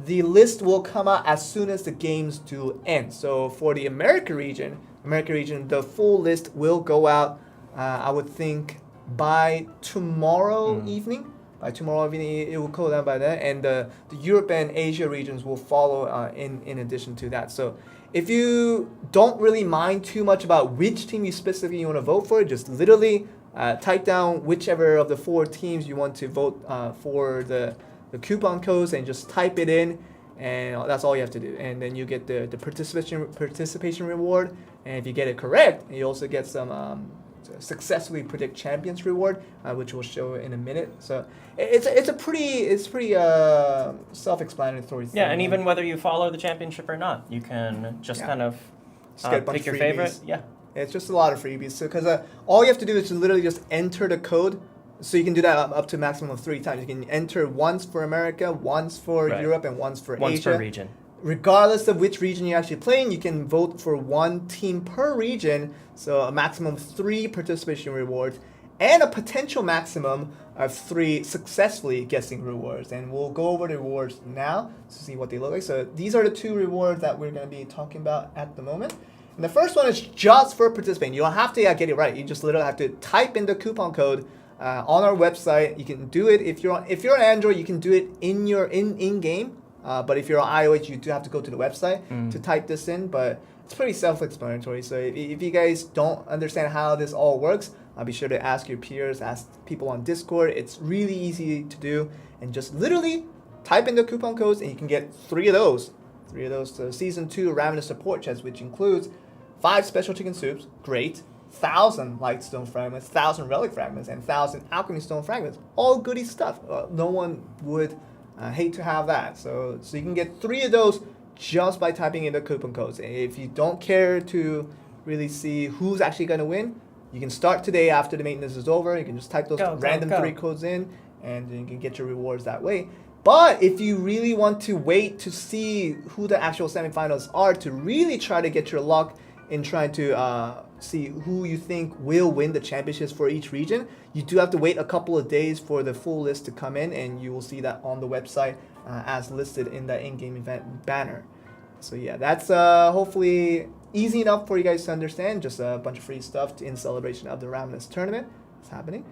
the list will come out as soon as the games do end. So for the America region, the full list will go out, I would think, by tomorrow evening. By tomorrow evening, it will go down by then. And the Europe and Asia regions will follow in addition to that. So if you don't really mind too much about which team you specifically want to vote for, just literally type down whichever of the 4 teams you want to vote for the coupon codes, and just type it in, and that's all you have to do. And then you get the participation reward, and if you get it correct, you also get some successfully predict champions reward, which we'll show in a minute. So it's pretty self-explanatory thing. Yeah, and even whether you follow the championship or not, you can just kind of pick your favorite. Yeah. It's just a lot of freebies. So because all you have to do is to literally just enter the code. So you can do that up to a maximum of 3 times. You can enter once for America, once for Europe, and once for Asia. Once per region. Regardless of which region you're actually playing, you can vote for 1 team per region. So a maximum of 3 participation rewards and a potential maximum of 3 successfully guessing rewards. And we'll go over the rewards now to see what they look like. So these are the 2 rewards that we're going to be talking about at the moment. And the first one is just for participating. You don't have to get it right. You just literally have to type in the coupon code on our website. You can do it if you're on Android. You can do it in game. But if you're on iOS, you do have to go to the website to type this in. But it's pretty self-explanatory. So if you guys don't understand how this all works, be sure to ask your peers, ask people on Discord. It's really easy to do, and just literally type in the coupon codes, and you can get 3 of those. 3 of those. So season 2 Ravenous support chest, which includes 5 special chicken soups, great. 1,000 light stone fragments, 1,000 relic fragments, and 1,000 alchemy stone fragments. All goody stuff. No one would hate to have that. So you can get 3 of those just by typing in the coupon codes. And if you don't care to really see who's actually going to win, you can start today after the maintenance is over. You can just type those random 3 codes in, and you can get your rewards that way. But if you really want to wait to see who the actual semifinals are, to really try to get your luck in trying to see who you think will win the championships for each region, you do have to wait a couple of days for the full list to come in, and you will see that on the website as listed in the in-game event banner. So yeah, that's hopefully easy enough for you guys to understand. Just a bunch of free stuff in celebration of the Ravenous tournament. It's happening.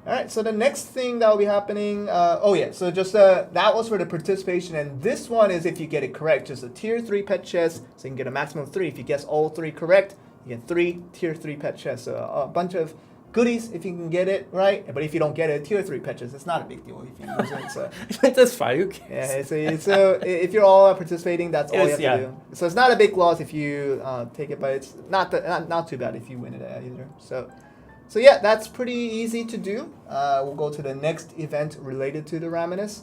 All right, so the next thing that will be happening, so just that was for the participation, and this one is if you get it correct, just a tier 3 pet chest, so you can get a maximum of 3. If you guess all 3 correct, you get 3 tier 3 pet chests, so a bunch of goodies if you can get it right, but if you don't get it, tier 3 pet chest, it's not a big deal if you lose it, so. That's fine, who cares? Yeah, so if you're all participating, that's all you have to do. So it's not a big loss if you take it, but it's not too bad if you win it either, So yeah, that's pretty easy to do. We'll go to the next event related to the Ravenous.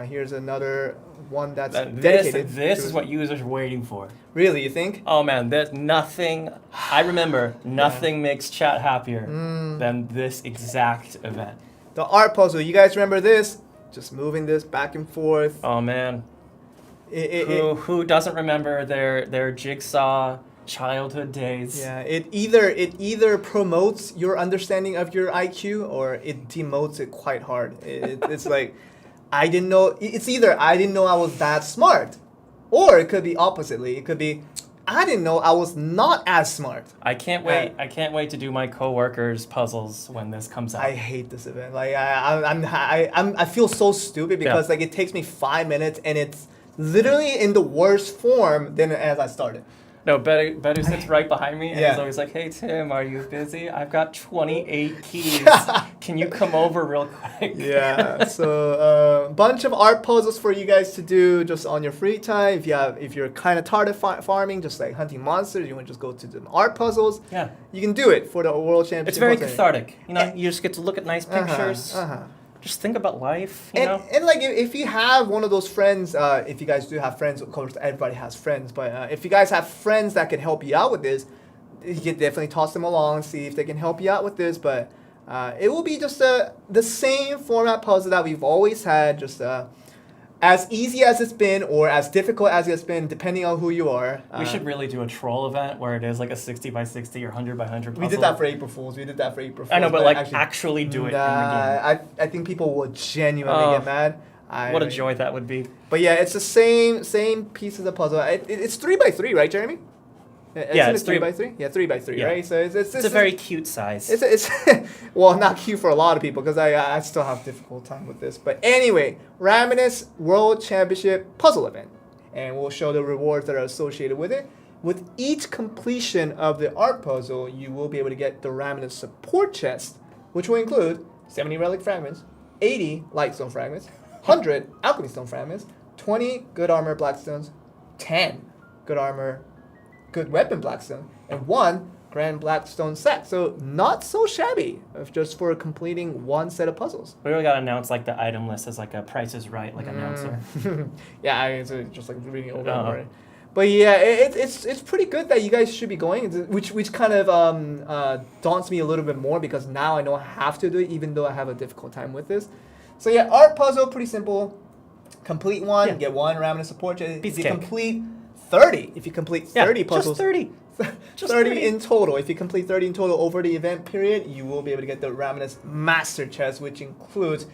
Here's another one that's dedicated. This is what users are waiting for. Really, you think? Oh man, there's nothing. I remember nothing makes chat happier than this exact event. The art puzzle. You guys remember this? Just moving this back and forth. Oh man. Who doesn't remember their jigsaw childhood days? Yeah, it either promotes your understanding of your IQ or it demotes it quite hard. It's like I didn't know. It's either I didn't know I was that smart, or it could be oppositely. It could be I didn't know I was not as smart. I can't wait. I can't wait to do my coworkers' puzzles when this comes out. I hate this event. Like I feel so stupid because like it takes me 5 minutes and it's literally in the worst form than as I started. No, Bedu sits right behind me and he's always like, "Hey Tim, are you busy? I've got 28 keys. Can you come over real quick?" Yeah. So a bunch of art puzzles for you guys to do just on your free time. If you're kind of tired of farming, just like hunting monsters, you want to just go to the art puzzles. Yeah. You can do it for the World Championship. It's very cathartic. You know, you just get to look at nice pictures. Just think about life, you know? And like, if you have one of those friends, if you guys do have friends, of course, everybody has friends, but if you guys have friends that can help you out with this, you can definitely toss them along, see if they can help you out with this, but it will be just the same format puzzle that we've always had, just as easy as it's been or as difficult as it's been, depending on who you are. We should really do a troll event where it is like a 60 by 60 or 100 by 100 puzzle. We did that for April Fools. I know, but like actually do it in the game. I think people will genuinely get mad. What a joy that would be. But yeah, it's the same pieces of puzzle. It's 3 by 3, right, Jeremy? It's 3 by 3. Yeah, 3 by 3, yeah. Right? So it's a very cute size. It's well, not cute for a lot of people because I still have difficult time with this. But anyway, Ravenous World Championship puzzle event, and we'll show the rewards that are associated with it. With each completion of the art puzzle, you will be able to get the Ravenous support chest, which will include 70 relic fragments, 80 lightstone fragments, 100 alchemy stone fragments, 20 good armor blackstones, 10 good armor good weapon blackstone, and 1 grand blackstone set. So not so shabby just for completing one set of puzzles. We really got to announce like the item list as like a Price is Right like announcer. Yeah, it's just like reading it over and over. But yeah, it's pretty good that you guys should be going, which kind of daunts me a little bit more because now I know I have to do it even though I have a difficult time with this. So yeah, art puzzle, pretty simple. Complete one, get 1 Ravenous support chest. If you complete 30, if you complete 30 puzzles. Just 30. Just 30 in total. If you complete 30 in total over the event period, you will be able to get the Ravenous Master Chest, which includes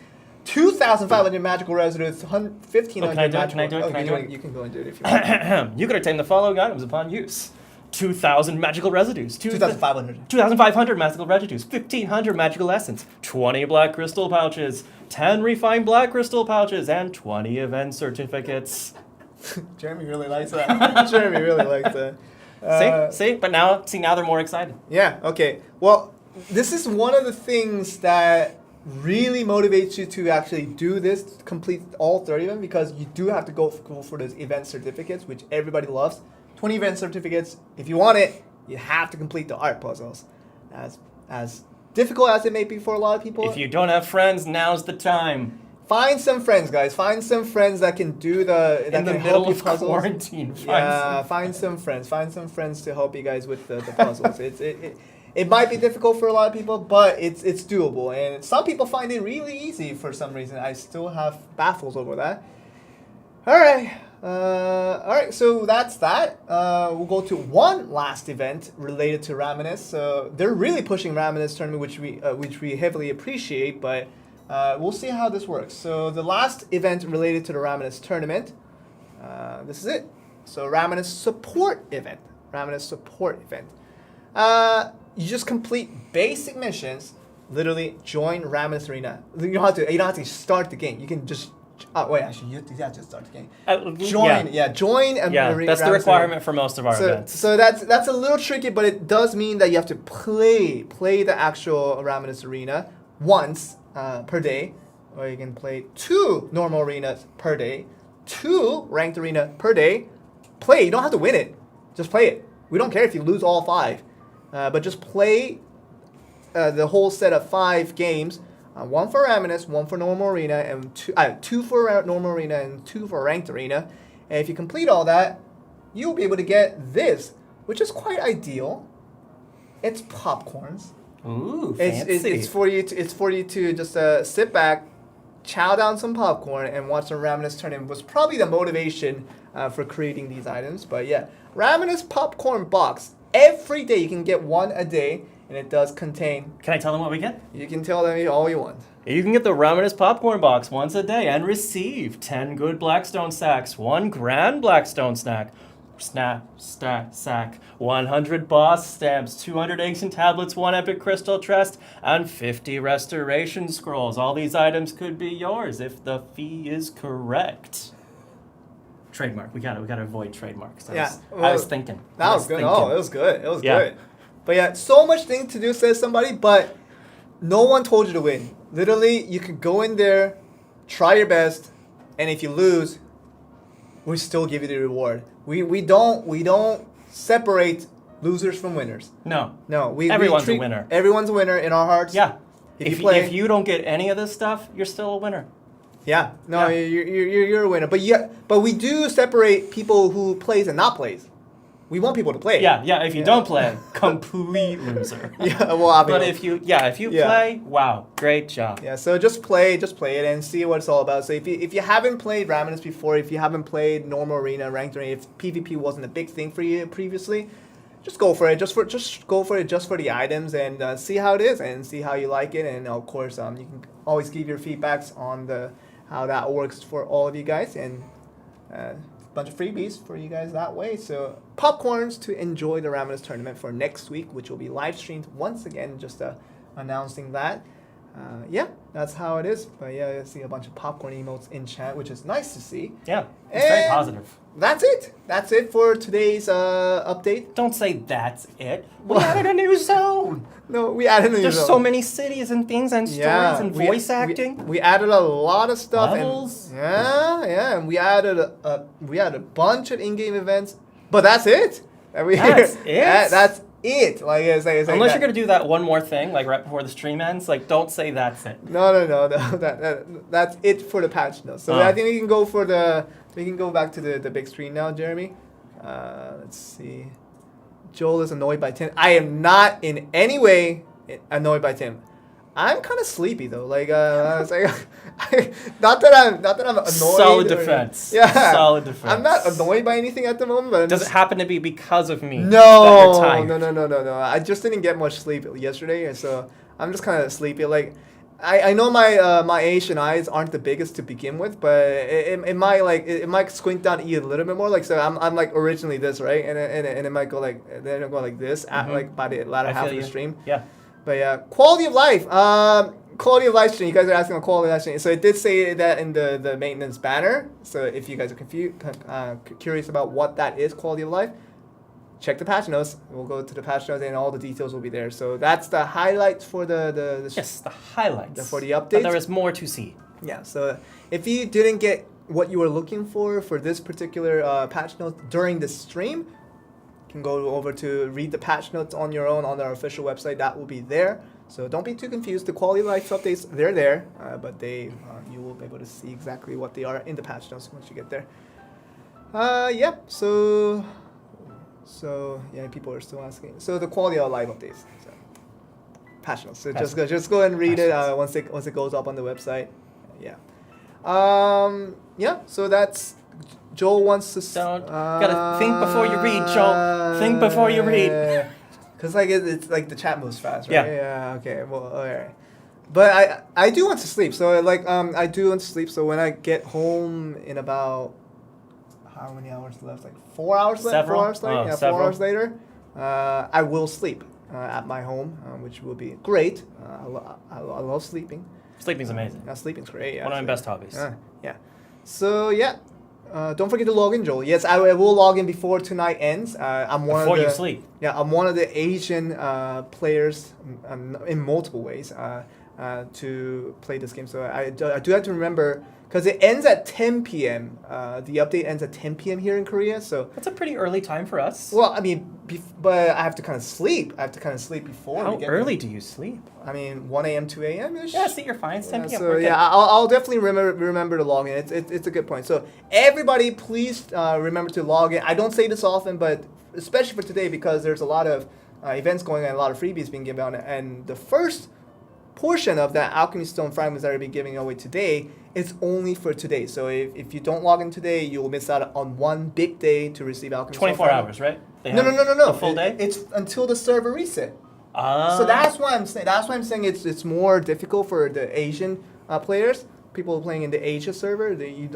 2,500 magical residues, 1,500 magical... Can I do it? You can go and do it if you want. You could obtain the following items upon use. 2,000 magical residues. 2,500. 2,500 magical residues. 1,500 magical essence. 20 black crystal pouches. 10 refined black crystal pouches. And 20 event certificates. Jeremy really likes that. Jeremy really likes that. See? But now they're more excited. Yeah, okay. Well, this is one of the things that really motivates you to actually do this, complete all 30 of them, because you do have to go for those event certificates, which everybody loves. 20 event certificates. If you want it, you have to complete the art puzzles. As difficult as it may be for a lot of people. If you don't have friends, now's the time. Find some friends, guys. Find some friends that can do that can help you puzzles. Quarantine. Find some friends. Find some friends to help you guys with the puzzles. It might be difficult for a lot of people, but it's doable. And some people find it really easy for some reason. I still have baffles over that. All right. All right, so that's that. We'll go to one last event related to Ramanis. So they're really pushing Ramanis tournament, which we heavily appreciate. But we'll see how this works. So the last event related to the Ramanis tournament, this is it. So Ramanis support event. Ramanis support event. You just complete basic missions. Literally join Ramanis Arena. You don't have to start the game. You can just. Oh wait, actually, you have to start the game. Join. That's the requirement for most of our events. So that's a little tricky, but it does mean that you have to play the actual Ramanis Arena once per day, or you can play 2 normal arenas per day, 2 ranked arena per day. Play. You don't have to win it. Just play it. We don't care if you lose all 5, but just play the whole set of 5 games. 1 for Ramanis, 1 for normal arena, and 2 for normal arena and 2 for ranked arena. And if you complete all that, you'll be able to get this, which is quite ideal. It's popcorns. Ooh, fancy. It's for you to just sit back, chow down some popcorn, and watch the Ramanis tournament. Was probably the motivation for creating these items. But yeah, Ramanis popcorn box. Every day you can get 1 a day. And it does contain... Can I tell them what we get? You can tell them all you want. You can get the Ramanis popcorn box once a day and receive 10 good Blackstone sacks, 1 grand Blackstone sack, 100 boss stamps, 200 ancient tablets, 1 epic crystal chest, and 50 restoration scrolls. All these items could be yours if the fee is correct. Trademark. We gotta avoid trademarks. I was thinking. That was good. Oh, it was good. It was good. But yeah, so much things to do, says somebody, but no one told you to win. Literally, you can go in there, try your best, and if you lose, we still give you the reward. We don't separate losers from winners. No. Everyone's a winner. Everyone's a winner in our hearts. Yeah. If you don't get any of this stuff, you're still a winner. Yeah. No, you're a winner. But we do separate people who plays and not plays. We want people to play. Yeah. If you don't play, complete loser. But if you play, wow, great job. Yeah. So just play it and see what it's all about. So if you haven't played Ramanis before, if you haven't played normal arena, ranked arena, if PvP wasn't a big thing for you previously, just go for it. Just go for it just for the items and see how it is and see how you like it. And of course, you can always give your feedbacks on how that works for all of you guys and. Bunch of freebies for you guys that way. So popcorns to enjoy the Ramanis tournament for next week, which will be live streamed once again. Just announcing that. That's how it is. But yeah, I see a bunch of popcorn emotes in chat, which is nice to see. Yeah, it's very positive. That's it. That's it for today's update. Don't say that's it. We added a new zone. No, we added a new zone. There's so many cities and things and stories and voice acting. We added a lot of stuff. Levels. And we added a bunch of in-game events. But that's it. That's it. That's it. Unless you're gonna do that one more thing, like right before the stream ends, don't say that's it. No. That's it for the patch notes. So I think we can go back to the big screen now, Jeremy. Let's see. Joel is annoyed by Tim. I am not in any way annoyed by Tim. I'm kind of sleepy though. Not that I'm annoyed. Solid defense. Yeah. Solid defense. I'm not annoyed by anything at the moment. But Does it happen to be because of me? No. No. I just didn't get much sleep yesterday, so I'm just kind of sleepy. I know my Asian eyes aren't the biggest to begin with, but it might squint down a little bit more. So I'm originally this, right, and it might go then it'll go like this by the latter half of the stream. Yeah. But yeah, quality of life. Quality of life stream. You guys are asking on quality of life stream. So it did say that in the maintenance banner. So if you guys are curious about what that is, quality of life, check the patch notes. We'll go to the patch notes and all the details will be there. So that's the highlights for the highlights for the update. But there is more to see. Yeah. So if you didn't get what you were looking for this particular patch notes during the stream, you can go over to read the patch notes on your own on our official website. That will be there. So don't be too confused. The quality of life updates, they're there, but you will be able to see exactly what they are in the patch notes once you get there. So yeah, people are still asking. So the quality of life updates, so, patch notes. So just go and read it once it goes up on the website. Yeah. So that's Joel wants to. Gotta think before you read, Joel. Think before you read. Cause like it's like the chat moves fast, right? Yeah. Yeah. Okay. Well, all right. But I do want to sleep. So like I do want to sleep. So when I get home in about how many hours left? Like 4 hours left. Several? 4 hours later. Oh, Yeah, several. 4 hours later. I will sleep at my home, which will be great. I love sleeping. Sleeping's amazing. Sleeping's great. Yeah, One of my best hobbies. Yeah. So yeah. Don't forget to log in, Joel. Yes, I will log in before tonight ends. I'm one Before of the, you sleep. Yeah, I'm one of the Asian players in multiple ways to play this game. So I do have to remember, because it ends at 10 p.m. The update ends at 10 p.m. here in Korea. So That's a pretty early time for us. well, I mean, but I have to kind of sleep. I have to kind of sleep before. How we get early there. do you sleep? I mean, 1 a.m., 2 a.m. -ish. Yeah, see, you're fine. It's 10 p.m. So We're good. yeah, I'll definitely remember to log in. It's a good point. So everybody, please remember to log in. I don't say this often, but especially for today, because there's a lot of events going on, a lot of freebies being given out, and the first portion of that Alchemy Stone fragments that I'll be giving away today is only for today. So if you don't log in today, you'll miss out on one big day to receive Alchemy Stone 24 fragments. hours, right? They No. have A full day? It's until the server reset. Ah. So that's why I'm saying. That's why I'm saying it's more difficult for the Asian players, people playing in the Asia server. You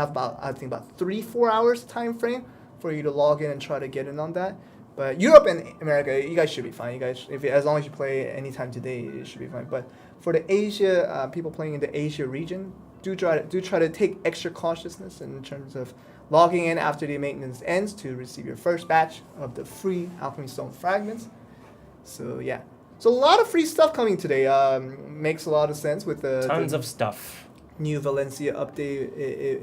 have about, I think, about 3-4 hours time frame for you to log in and try to get in on that. But Europe and America, you guys should be fine. You guys, as long as you play anytime today, it should be fine. But for the Asia people playing in the Asia region, do try to take extra cautiousness in terms of logging in after the maintenance ends to receive your first batch of the free Alchemy Stone fragments. So yeah, so a lot of free stuff coming today. Makes a lot of sense with Tons the of stuff. new Valencia update.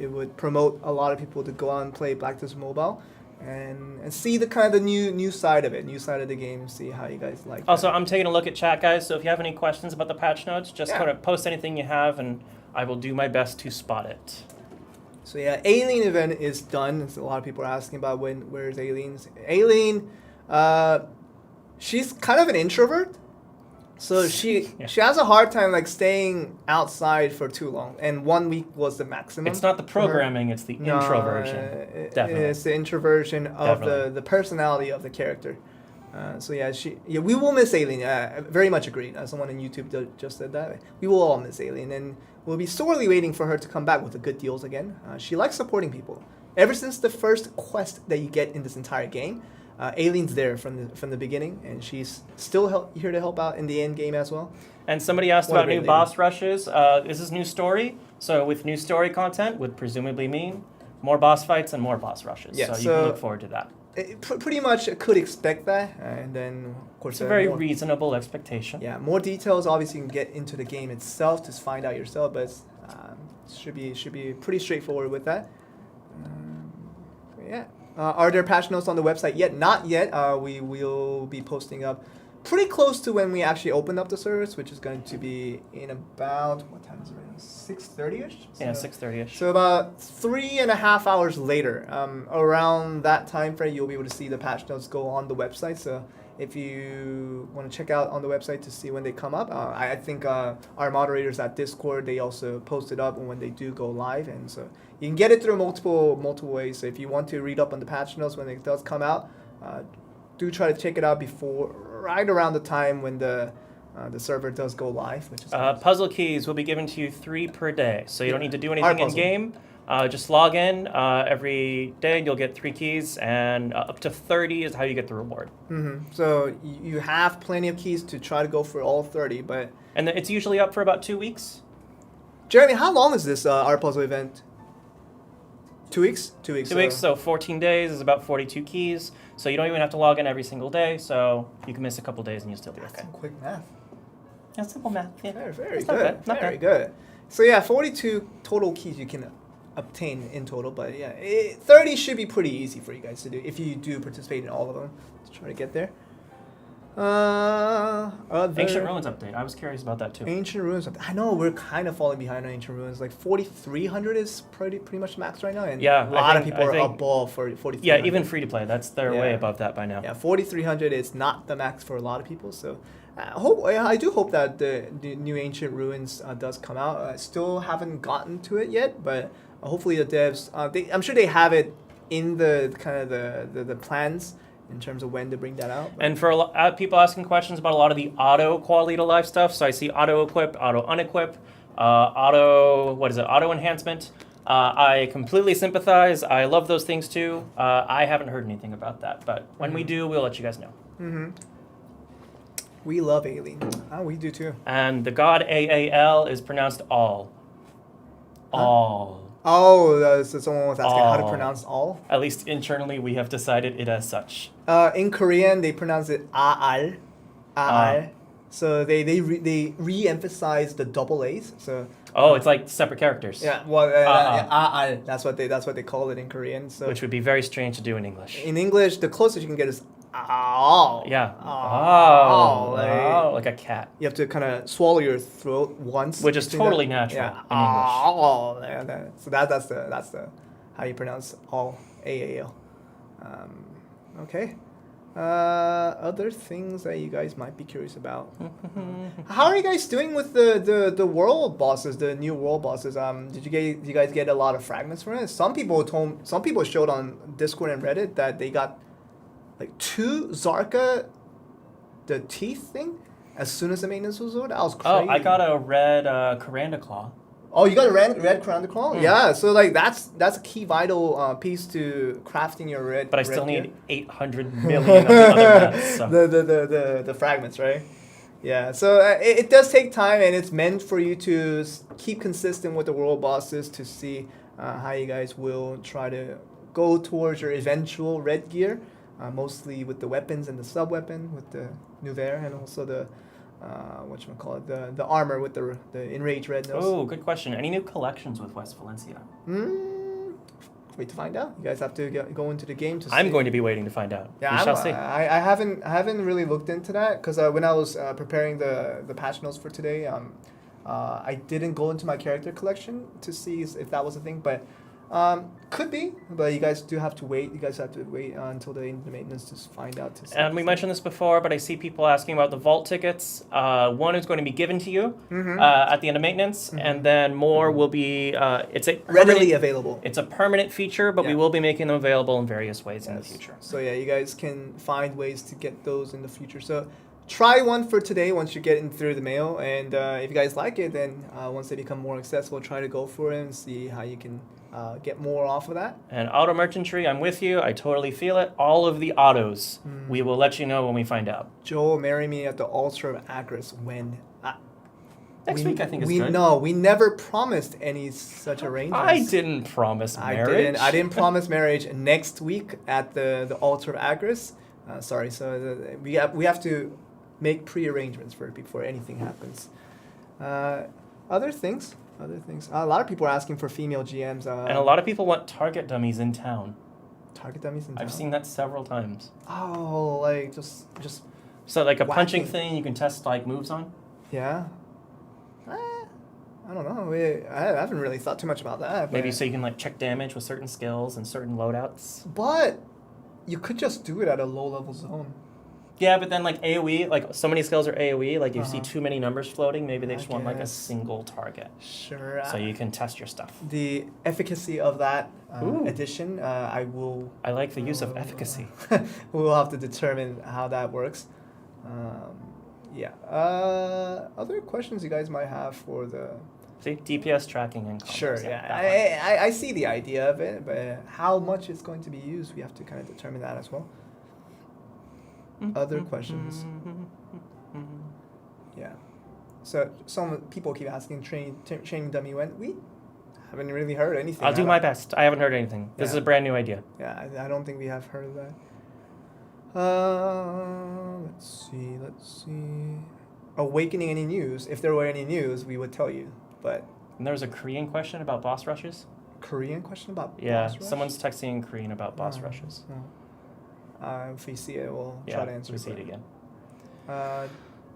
It would promote a lot of people to go out and play Black Desert Mobile, and see the kind of the new side of it, new side of the game. See how you guys like. Also, that. I'm taking a look at chat, guys. So if you have any questions about the patch notes, just kind of post anything you have, and I will do my best to spot it. So yeah, Alien event is done. So a lot of people are asking about where's Aliens. Alien, she's kind of an introvert, so she has a hard time like staying outside for too long. And 1 week was the maximum. It's not the for her. programming; it's the introversion. Definitely. It's the introversion of the personality of the character. So yeah, we will miss Alien. Very much agreed. Someone on YouTube just said that. We will all miss Alien, and we'll be sorely waiting for her to come back with the good deals again. She likes supporting people. Ever since the first quest that you get in this entire game, Alien's there from the beginning, and she's still here to help out in the end game as well. And somebody asked What a about great new lady. boss rushes. This is new story, so with new story content would presumably mean more boss fights and more boss rushes. Yeah, so you can look forward to that. Pretty much could expect that, and then of course It's a very more, reasonable expectation. yeah, more details. Obviously, you can get into the game itself to find out yourself, but should be pretty straightforward with that. Yeah. Are there patch notes on the website yet? Not yet. We will be posting up pretty close to when we actually open up the service, which is going to be in about, what time is it right now? 6:30ish? Yeah, 6:30ish. So about 3.5 hours later, around that time frame, you'll be able to see the patch notes go on the website. So if you want to check out on the website to see when they come up, I think our moderators at Discord, they also post it up when they do go live, and so you can get it through multiple ways. So if you want to read up on the patch notes when it does come out, do try to check it out right around the time when the server does go live, which is Puzzle keys will be given to you 3 per day, so you don't need to do Our anything in puzzle. game. Just log in every day. You'll get 3 keys, and up to 30 is how you get the reward. So you have plenty of keys to try to go for all 30, but And it's usually up for about 2 weeks. Jeremy, how long is this art puzzle event? 2 weeks? 2 weeks. 2 weeks, so 14 days is about 42 keys. So you don't even have to log in every single day. So you can miss a couple days and you'll still be okay. Some quick math. Yeah, simple math. Yeah. Very It's not good. bad, not Very bad. good. So yeah, 42 total keys you can obtain in total, but yeah, 30 should be pretty easy for you guys to do if you do participate in all of them. Let's try to get there. Ancient Ruins update. I was curious about that too. Ancient Ruins. I know we're kind of falling behind on Ancient Ruins. Like 4,300 is pretty much max right now, and Yeah, a lot of I people are think- above 4,300. Yeah, even free to play. They're way Yeah. above that by now. Yeah, 4,300 is not the max for a lot of people. So I do hope that the new Ancient Ruins does come out. I still haven't gotten to it yet, but hopefully the devs, I'm sure they have it in the kind of the plans in terms of when to bring that out. And for people asking questions about a lot of the auto quality to life stuff, so I see auto equip, auto unequip, auto enhancement. I completely sympathize. I love those things too. I haven't heard anything about that, but when we do, we'll let you guys know. Mm-hmm. We love Aileen. We do too. And the god Aal is pronounced all. Huh? All. Oh, so someone was asking how to All. pronounce all. At least internally, we have decided it as such. In Korean, they pronounce it aal, aal. So they re-emphasize the double A's. So Oh, it's like separate characters. yeah, well, aal. That's what they call it in Korean. So Which would be very strange to do in English. in English, the closest you can get is aal. Yeah. Aal, Like a cat. You have to kind of swallow your throat once. Which is between totally the- natural yeah. in English. Aal. Yeah, so that's the how you pronounce all. aal. Okay. Other things that you guys might be curious about. How are you guys doing with the world bosses, the new world bosses? Did you guys get a lot of fragments from it? Some people showed on Discord and Reddit that they got like 2 Zarka, the teeth thing, as soon as the maintenance was over. That was crazy. Oh, I got a red Karanda Claw. Oh, you got a red crown to claw? Yeah, so like that's a key vital piece to crafting your red. But I red still gear. need 800 million of the other mats. So. the fragments, right? Yeah, so it does take time, and it's meant for you to keep consistent with the world bosses to see how you guys will try to go towards your eventual red gear, mostly with the weapons and the sub weapon with the Nuvair, and also the whatchamacallit, the armor with the enraged red nose. Oh, good question. Any new collections with West Valencia? Wait to find out. You guys have to go into the game to see. I'm going to be waiting to find out. Yeah, We shall see. I haven't really looked into that because when I was preparing the patch notes for today, I didn't go into my character collection to see if that was a thing, but could be. But you guys do have to wait. You guys have to wait until the maintenance to find out. And we mentioned this before, but I see people asking about the vault tickets. One is going to be given to you at the end of maintenance, and then more will be. It's a readily available. It's a permanent feature, but we will be making them available in various ways in the future. So yeah, you guys can find ways to get those in the future. So try one for today once you get in through the mail, and if you guys like it, then once they become more accessible, try to go for it and see how you can get more off of that. And auto merchantry, I'm with you. I totally feel it. All of the autos, we will let you know when we find out. Joel, marry me at the altar of Agris when. Next week, I think is we good. No, we never promised any such arrangements. I didn't promise marriage. I didn't promise marriage next week at the altar of Agris. Sorry, so we have to make pre-arrangements for it before anything happens. Other things. A lot of people are asking for female GMs. And a lot of people want target dummies in town. Target dummies in town? I've seen that several times. Oh, like just. So like a punching whacking. thing you can test like moves on? Yeah. I don't know. I haven't really thought too much about that. Maybe but- so you can like check damage with certain skills and certain loadouts. But you could just do it at a low-level zone. Yeah, but then like AoE, like so many skills are AoE, like you see too many numbers floating, maybe they I just want like a guess. single target. Sure. So you can test your stuff. The efficacy of that Ooh. addition, I I like the use of efficacy. we'll have to determine how that works. Yeah. Other questions you guys might have for the... See, DPS tracking and combos. Sure, that yeah. I see the idea of it, but how much it's going to be used, we have to kind of determine that as well. Other questions? Yeah. So some people keep asking training dummy when. We haven't really heard anything. I'll do my best. I haven't heard anything. This is Yeah. a brand new idea. Yeah, I don't think we have heard of that. Let's see. Awakening any news? If there were any news, we would tell you. But And there was a Korean question about boss rushes. Korean question about Yeah, boss rush? someone's texting in Korean about boss rushes. No. If we see it, we'll Yeah, try to answer we see it but- again.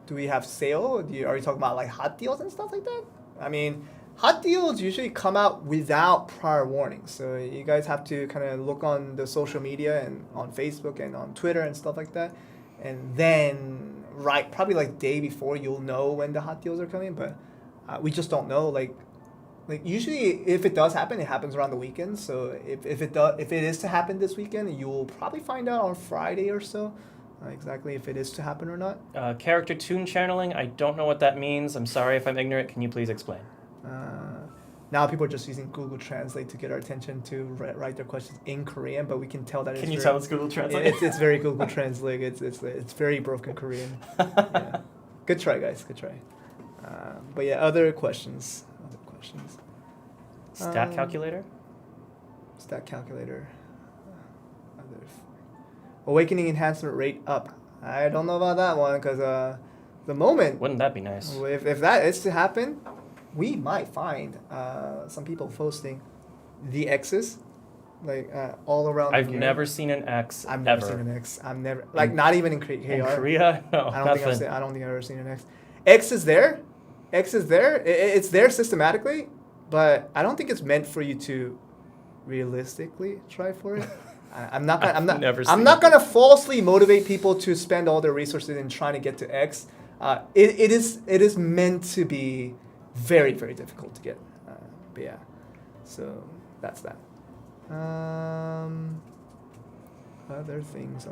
Do we have sale? Are you talking about like hot deals and stuff like that? I mean, hot deals usually come out without prior warning. So you guys have to kind of look on the social media and on Facebook and on Twitter and stuff like that. And then, probably like day before, you'll know when the hot deals are coming. But we just don't know. Like, like usually if it does happen, it happens around the weekend. So if it is to happen this weekend, you'll probably find out on Friday or so. Exactly if it is to happen or not. Character tune channeling, I don't know what that means. I'm sorry if I'm ignorant. Can you please explain? Now people are just using Google Translate to get our attention to write their questions in Korean, but we can tell that Can you tell it's Google Translate? It's very Google Translate. It's very broken Korean. Yeah. Good try, guys. Good try. But yeah, other questions. Stat calculator? Stat calculator. Awakening enhancement rate up. I don't know about that one because the moment. Wouldn't that be nice? If that is to happen, we might find some people posting the X's like all around. I've never seen an X. I've never seen an X. I've never not even in KR. In Korea? No, I don't think I've ever seen an X. X is there. It's there systematically, but I don't think it's meant for you to realistically try for it. I'm not gonna falsely motivate people to spend all their resources in trying to get to X. It is meant to be very, very difficult to get. But yeah, so that's that. Other things.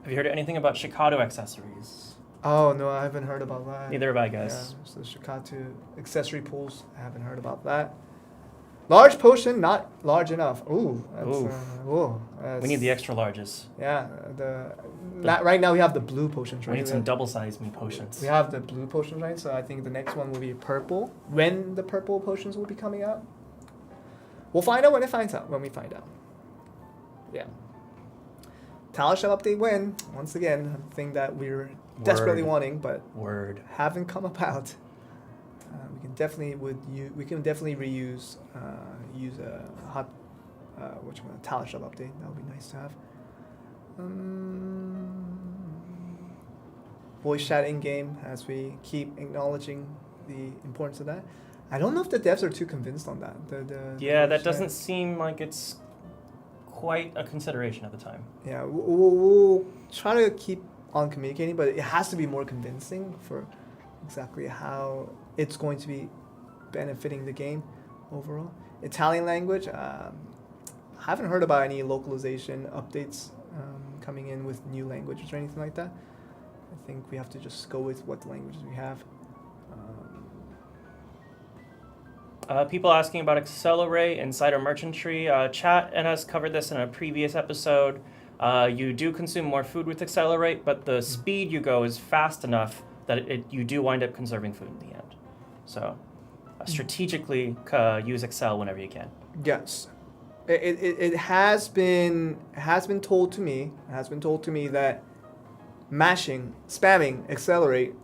Have you heard anything about Shikado accessories? Oh no, I haven't heard about that. Neither have I, guys. Yeah, so Shikatu accessory pools, I haven't heard about that. Large potion, not large enough. We need the extra larges. Yeah, right now we have the blue potions. Right? We need some double-sized me potions. We have the blue potions, right? So I think the next one will be purple. When the purple potions will be coming out, we'll find out when we find out. Yeah. Talent Shell update when once again a thing that we're desperately wanting, but haven't come about. We can definitely reuse use a hot Talent Shop update. That would be nice to have. Voice chat in game as we keep acknowledging the importance of that. I don't know if the devs are too convinced on that. That doesn't seem like it's quite a consideration at the time. Yeah, we'll try to keep on communicating, but it has to be more convincing for exactly how it's going to be benefiting the game overall. Italian language, I haven't heard about any localization updates coming in with new languages or anything like that. I think we have to just go with what languages we have. People asking about Accelerate, Insider Merchantry. Chat and us covered this in a previous episode. You do consume more food with Accelerate, but the speed you go is fast enough that you do wind up conserving food in the end. So strategically use Excel whenever you can. Yes. It has been told to me that spamming Accelerate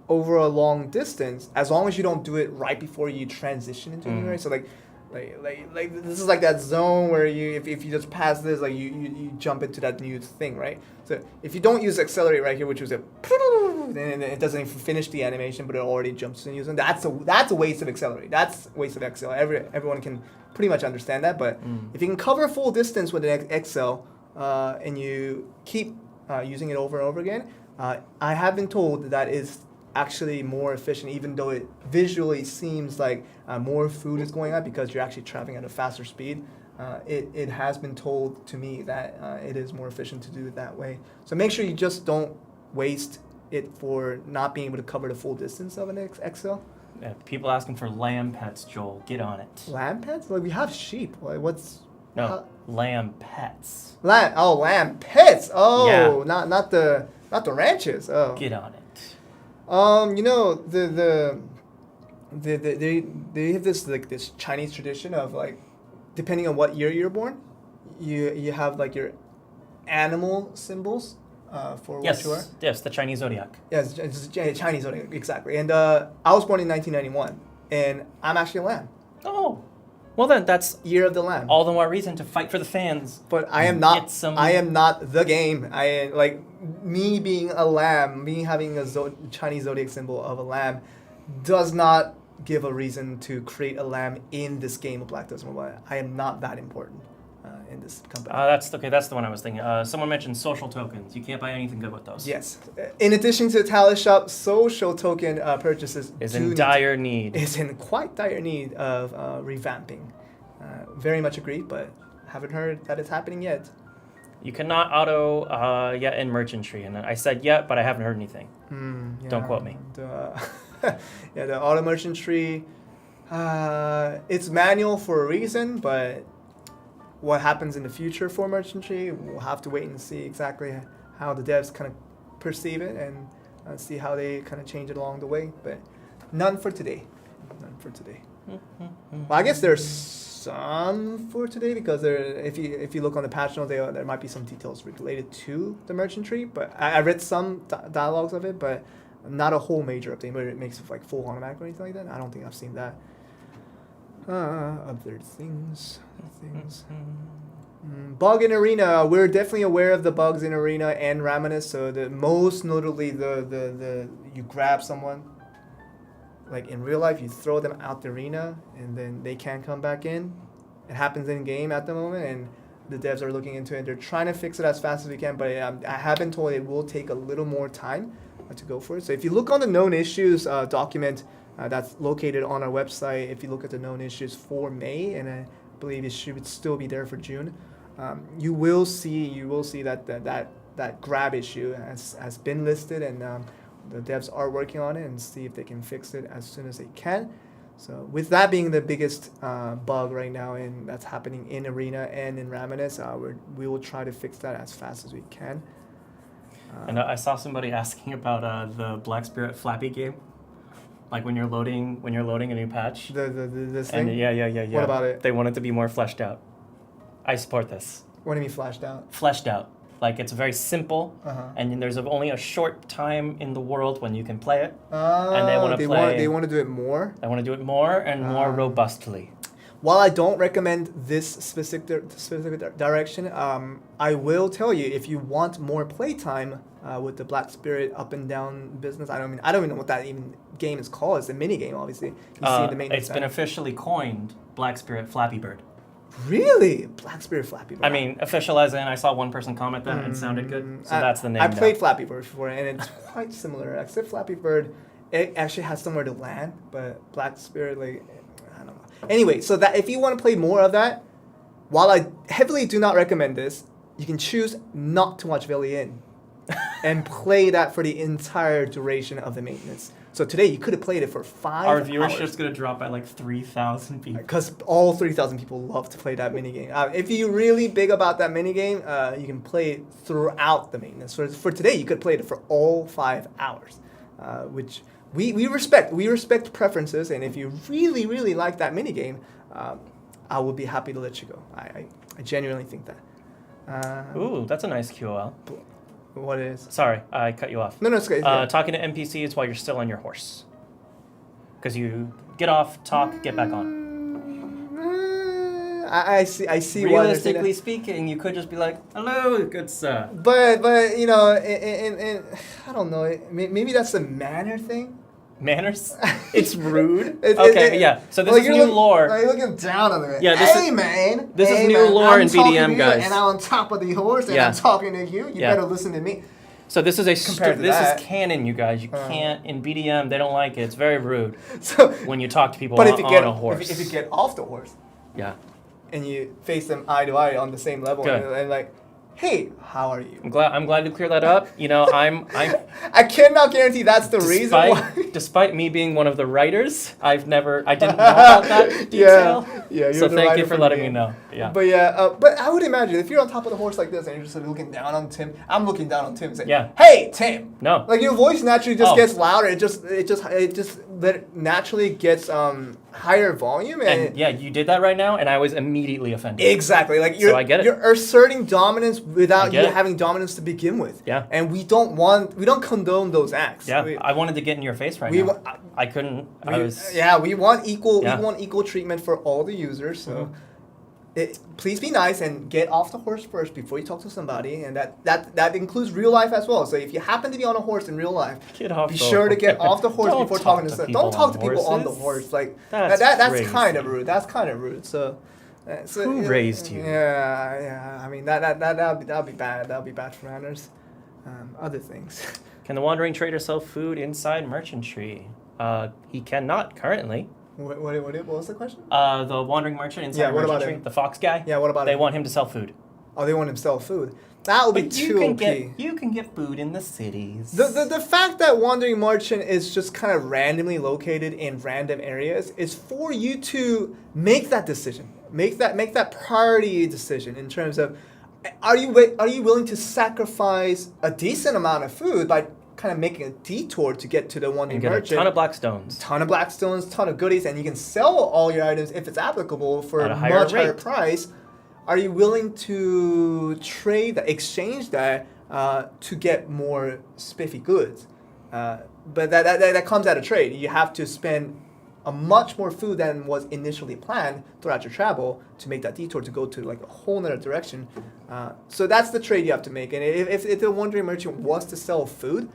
over a long distance, as long as you don't do it right before you transition into it, right? So like this is like that zone where you if you just pass this, like you jump into that new thing, right? So if you don't use Accelerate right here, which was then it doesn't even finish the animation, but it already jumps in using that's a waste of Accelerate. That's a waste of Excel. Everyone can pretty much understand that, but if you can cover full distance with an Excel and you keep using it over and over again, I have been told that is actually more efficient, even though it visually seems like more food is going up because you're actually traveling at a faster speed. It has been told to me that it is more efficient to do it that way. So make sure you just don't waste it for not being able to cover the full distance of an Excel. Yeah, people asking for lamb pets, Joel. Get on it. Lamb pets? Like we have sheep. Like what's... No, lamb pets. Lamb pets. Oh, yeah. Not the ranches. Oh. Get on it. You know they have this Chinese tradition of like, depending on what year you're born, you have like your animal symbols for what you are. Yes, the Chinese zodiac. Yes, it's Chinese zodiac, exactly. And I was born in 1991, and I'm actually a lamb. Oh, well then that's Year of the Lamb. all the more reason to fight for the fans. But I am not. I am not the game. I like me being a lamb, me having a Chinese zodiac symbol of a lamb, does not give a reason to create a lamb in this game of Black Desert Mobile. I am not that important. in this company. That's okay. That's the one I was thinking. Someone mentioned social tokens. You can't buy anything good with those. Yes. In addition to Talent Shop, social token purchases Is in dire need. Is in quite dire need of revamping. Very much agree, but haven't heard that it's happening yet. You cannot auto yet in merchantry, and I said yet, but I haven't heard anything. Don't quote me. The auto merchantry, it's manual for a reason, but what happens in the future for merchantry, we'll have to wait and see exactly how the devs kind of perceive it and see how they kind of change it along the way. But none for today. None for today. Well, I guess there's some for today because if you look on the patch note, there might be some details related to the merchantry. But I read some dialogues of it, but not a whole major update. But it makes it like full automatic or anything like that. I don't think I've seen that. Other things. Bug in Arena. We're definitely aware of the bugs in Arena and Raminus. So the most notably the you grab someone. Like in real life, you throw them out the arena, and then they can't come back in. It happens in game at the moment, and the devs are looking into it. They're trying to fix it as fast as we can, but I have been told it will take a little more time to go for it. So if you look on the known issues document that's located on our website, if you look at the known issues for May, and I believe it should still be there for June, you will see that grab issue has been listed, and the devs are working on it and see if they can fix it as soon as they can. So with that being the biggest bug right now, and that's happening in Arena and in Raminus, we will try to fix that as fast as we can. And I saw somebody asking about the Black Spirit Flappy game, like when you're loading a new patch. This thing? And yeah. What about it? They want it to be more fleshed out. I support this. What do you mean flashed out? Fleshed out. Like it's very simple, Uh-huh. and there's only a short time in the world when you can play it. And they want to play. They want to do it more. They want to do it more and more robustly. While I don't recommend this specific direction, I will tell you if you want more playtime with the Black Spirit up and down business. I don't even know what that even game is called. It's a mini game, obviously. You see the main. It's been officially coined Black Spirit Flappy Bird. Really? Black Spirit Flappy Bird. I mean, official as in I saw one person comment that and it sounded good, so that's the name. I played Flappy Bird before, and it's quite similar. Except Flappy Bird, it actually has somewhere to land, but Black Spirit, like, I don't know. Anyway, so that if you want to play more of that, while I heavily do not recommend this, you can choose not to watch Velia Inn and play that for the entire duration of the maintenance. So today you could have played it for 5 hours. Our viewership's going to drop by like 3,000 people. Because all 3,000 people love to play that minigame. If you're really big about that minigame, you can play it throughout the maintenance. For today, you could play it for all 5 hours, which we respect. We respect preferences, and if you really, really like that minigame, I would be happy to let you go. I genuinely think that. Ooh, that's a nice QOL. What is? Sorry, I cut you off. No, it's good. Talking to NPCs while you're still on your horse. Because you get off, talk, get back on. I see. Realistically speaking, you could just be like, "Hello, good sir." But you know, and I don't know. Maybe that's a manner thing. Manners? It's rude. Okay, yeah. So this is new lore. Like looking down on the Yeah, this is new man, lore in I'm talking BDM, to you, guys. And I'm on top of the horse, and I'm talking to you. You better listen to me. So this is this that. is canon, you guys. You can't in BDM. They don't like it. It's very rude. So when you talk to people but on a horse. if you get off the horse, yeah, and you face them eye to eye on the same level, and like, hey, how are you? I'm glad to clear that up. You know, I'm I cannot guarantee that's the reason why. Despite me being one of the writers, I didn't know about that detail. Yeah. So thank you for letting me know. Yeah. But but I would imagine if you're on top of the horse like this and you're just looking down on Tim, I'm looking down on Tim saying, "Hey, Tim." No. Like your voice naturally just gets louder. It just naturally gets higher volume and yeah, you did that right now, and I was immediately offended. Exactly. Like so I get it. You're asserting dominance without you having dominance to begin with. Yeah. And we don't condone those acts. Yeah. I wanted to get in your face right now. I couldn't. We want equal treatment for all the users. So please be nice and get off the horse first before you talk to somebody, and that includes real life as well. So if you happen to be on a horse in real life, be sure to get off the horse before talking to someone. Don't talk to people on the horse. Like that's kind of rude. That's kind of rude. So Who raised you? Yeah. I mean that'll be bad. That'll be bad for manners. Other things. Can the wandering trader sell food inside merchantry? He cannot currently. What was the question? The wandering merchant inside Yeah, what about merchantry, him? the fox guy. Yeah, what about They him? want him to sell food. Oh, they want him to sell food. That would be But too OP. you can get food in the cities. The fact that Wandering Merchant is just kind of randomly located in random areas is for you to make that decision, make that priority decision in terms of are you willing to sacrifice a decent amount of food by kind of making a detour to get to the Wandering and get Merchant. a ton of black stones. Ton of black stones, ton of goodies, and you can sell all your items if it's applicable for At a a higher much higher rate. price. Are you willing to exchange that to get more spiffy goods? But that comes at a trade. You have to spend a much more food than was initially planned throughout your travel to make that detour to go to like a whole nother direction. So that's the trade you have to make. And if the Wandering Merchant was to sell food,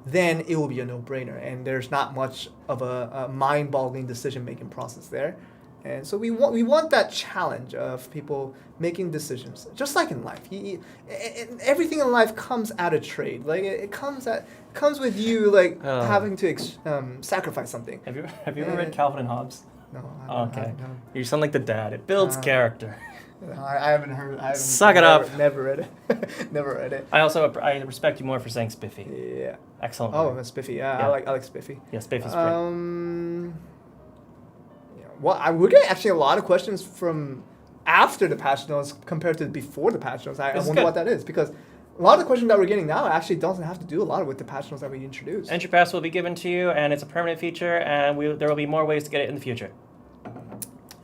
then it will be a no-brainer. And there's not much of a mind-boggling decision-making process there. And so we want that challenge of people making decisions, just like in life. Everything in life comes at a trade. Like it comes with you like having to sacrifice something. Have you ever read Calvin and Hobbes? No. Okay. You sound like the dad. It builds character. I haven't heard. Suck it up. Never read it. Never read it. I respect you more for saying spiffy. Yeah. Excellent. Oh, word. that's spiffy. Yeah, Yeah. I like spiffy. Yeah, spiffy's great. Well, we're getting actually a lot of questions from after the patch notes compared to before the patch notes. I This is wonder good. what that is because a lot of the questions that we're getting now actually doesn't have to do a lot with the patch notes that we introduced. Entry pass will be given to you, and it's a permanent feature, and there will be more ways to get it in the future.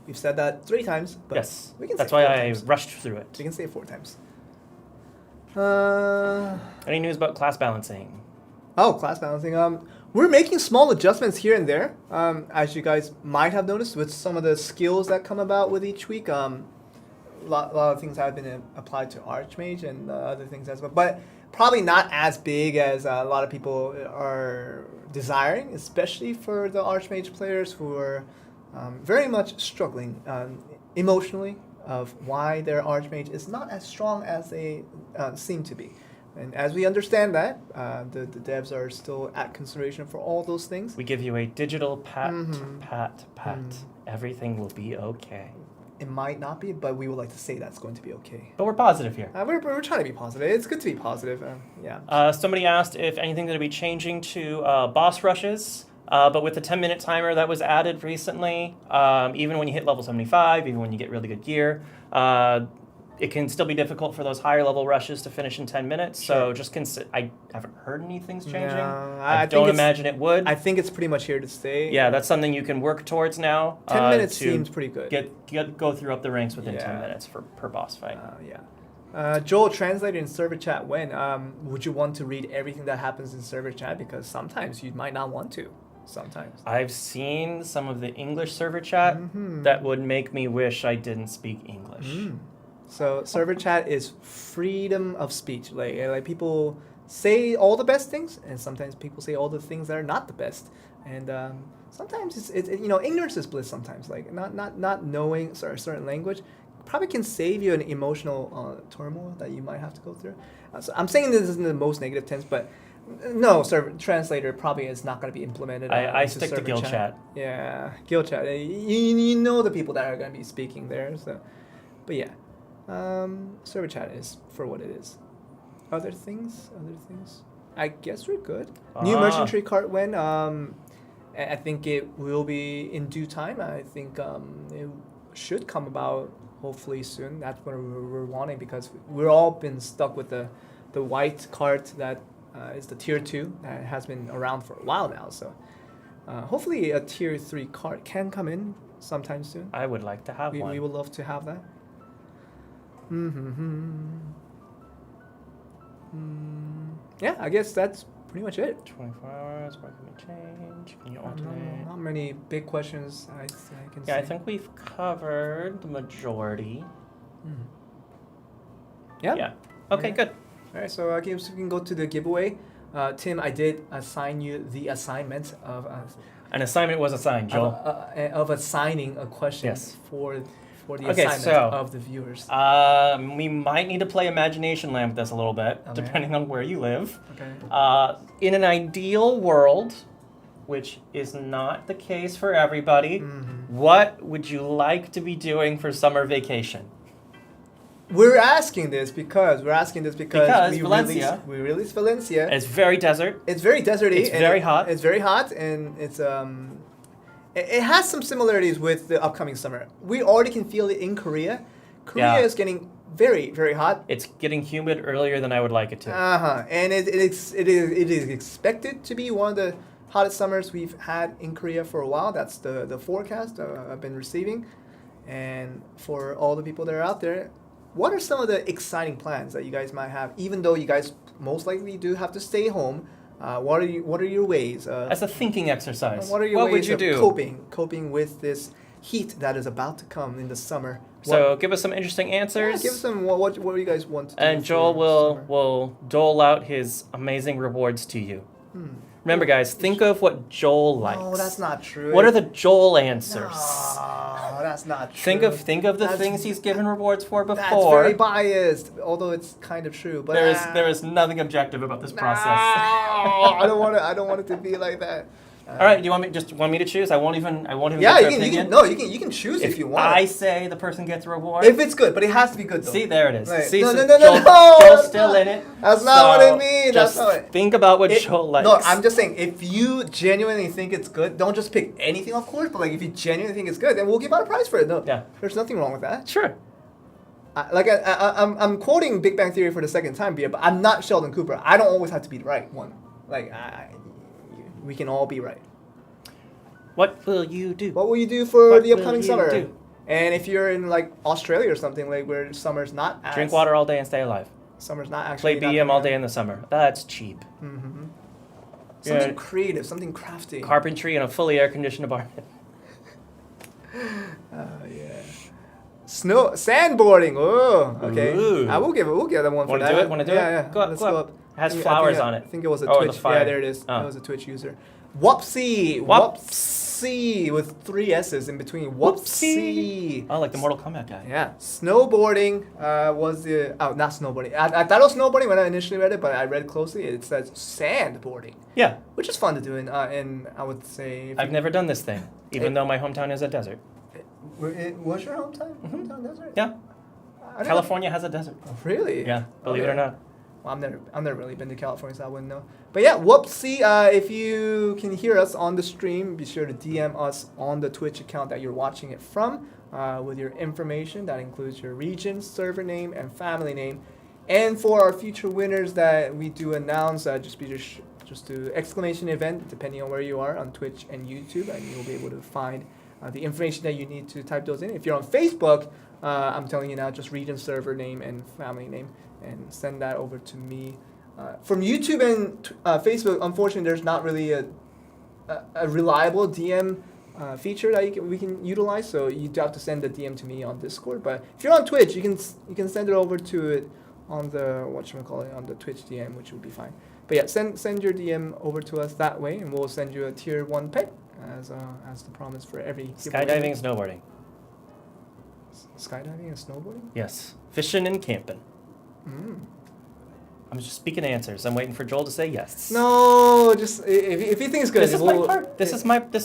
We've said that 3 times, but Yes. we can That's say why 4 I times. rushed through it. We can say it 4 times. Any news about class balancing? Class balancing. We're making small adjustments here and there, as you guys might have noticed with some of the skills that come about with each week. A lot of things have been applied to Archmage and other things as well, but probably not as big as a lot of people are desiring, especially for the Archmage players who are very much struggling emotionally of why their Archmage is not as strong as they seem to be. And as we understand that, the devs are still at consideration for all those things. We give you a digital pat. Everything will be okay. It might not be, but we would like to say that's going to be okay. But we're positive here. We're trying to be positive. It's good to be positive. Yeah. Somebody asked if anything's going to be changing to boss rushes, but with the 10-minute timer that was added recently, even when you hit level 75, even when you get really good gear, it can still be difficult for those higher level rushes to finish in 10 minutes. So just I haven't heard anything's changing. No, I don't imagine it would. I think it's pretty much here to stay. Yeah, that's something you can work towards now. 10 minutes to seems pretty good. Go through up the ranks within Yeah. 10 minutes per boss fight. Joel translated in server chat when would you want to read everything that happens in server chat? Because sometimes you might not want to. Sometimes. I've seen some of the English server chat that would make me wish I didn't speak English. So server chat is freedom of speech. Like people say all the best things, and sometimes people say all the things that are not the best. And sometimes it's ignorance is bliss. Sometimes like not knowing a certain language probably can save you an emotional turmoil that you might have to go through. So I'm saying this in the most negative tense, but no, server translator probably is not going to be implemented. I into stick to server guild chat. Yeah, guild chat. You know the people that are going to be speaking there. So, but yeah. Server chat is for what it is. Other things. I guess we're good. New merchantry cart win. I think it will be in due time. I think it should come about hopefully soon. That's what we're wanting because we're all been stuck with the white cart that is the tier 2 that has been around for a while now. So hopefully a tier 3 cart can come in sometime soon. I would like to have one. We would love to have that. Yeah, I guess that's pretty much it. 24 hours, where can we change? Can you alternate? Not many big questions I can say. Yeah, I think we've covered the majority. Yeah. Yeah. Okay, Yeah. good. All right, so I guess we can go to the giveaway. Tim, I did assign you the assignment of An assignment was assigned, Joel. of assigning a question Yes. for for the Okay, assignment so- of the viewers? We might need to play Imagination Land with this a little bit, Okay. depending on where you live. Okay. In an ideal world, which is not the case for everybody, what would you like to be doing for summer vacation? We're asking this because Because we Valencia. released Valencia. It's very desert. It's very deserty. It's and very hot. It's very hot, and it has some similarities with the upcoming summer. We already can feel it in Korea. Korea Yeah. is getting very, very hot. It's getting humid earlier than I would like it to. And it is expected to be one of the hottest summers we've had in Korea for a while. That's the forecast I've been receiving. And for all the people that are out there, what are some of the exciting plans that you guys might have? Even though you guys most likely do have to stay home, what are your ways? As a thinking exercise, What are your would ways you of do? coping with this heat that is about to come in the summer? So give us some interesting answers. Give us some what do you guys want to do? And Joel for summer? will dole out his amazing rewards to you. Remember, guys, think of what Joel likes. No, that's not true. What are the Joel answers? No, that's not true. Think of the That's- things he's given rewards for before. That's very biased, although it's kind of true. But there is nothing objective about this process. I don't want it to be like that. All right, do you want me to choose? I won't even Yeah, get you your can. opinion. You can choose If if you want. I say the person gets a reward. If it's good, but it has to be good though. See, there it is. Right. See, No, so no, no, no, Joel, no, Joel's that's still not- in it. that's not what I So mean, Just that's not it. think about what Joel likes. No, I'm just saying, if you genuinely think it's good, don't just pick anything, of course. But like, if you genuinely think it's good, then we'll give out a prize for it. No, Yeah. there's nothing wrong with that. Sure. I'm quoting Big Bang Theory for the second time, Bia, but I'm not Sheldon Cooper. I don't always have to be the right one. Like, we can all be right. What will you do? What will you do for What the upcoming will you summer? do? And if you're in like Australia or something, like where summer's not as, Drink water all day and stay alive. Summer's not actually Play BM all day in the summer. That's cheap. Something Yeah. creative, something crafty. Carpentry in a fully air-conditioned apartment. Yeah. Sandboarding. Oh, okay. Ooh. We'll give that one for Wanna that. do it? Wanna do yeah, it? Yeah. Go up, Let's go up. up. It has I think flowers I- on it. I think it was a Oh, the Twitch. fire. Yeah, there it is. Oh. It was a Twitch user. Whoopsie. Whoop. Whoopsie with 3 S's in between. Whoopsie. Oh, like the Mortal Kombat guy. Yeah. Snowboarding was the not snowboarding. I thought it was snowboarding when I initially read it, but I read closely. It says sandboarding, Yeah. which is fun to do. And I would say if I've never done this thing, even though my hometown is a desert. was your hometown desert? Yeah. I don't California has a desert. know. Really? Yeah. Believe it or Okay. not. Well, I've never really been to California, so I wouldn't know. But yeah, whoopsie. If you can hear us on the stream, be sure to DM us on the Twitch account that you're watching it from with your information. That includes your region, server name, and family name. And for our future winners that we do announce, just do exclamation event, depending on where you are on Twitch and YouTube, and you'll be able to find the information that you need to type those in. If you're on Facebook, I'm telling you now, just region, server name, and family name, and send that over to me. From YouTube and Facebook, unfortunately, there's not really a reliable DM feature that we can utilize. So you do have to send the DM to me on Discord. But if you're on Twitch, you can send it over to it on the on the Twitch DM, which will be fine. But yeah, send your DM over to us that way, and we'll send you a tier 1 pet as the promise for every giveaway. Skydiving and snowboarding. Skydiving and snowboarding. Yes. Fishing and camping. I'm just speaking answers. I'm waiting for Joel to say yes. No, just if you think it's good. This is my part. This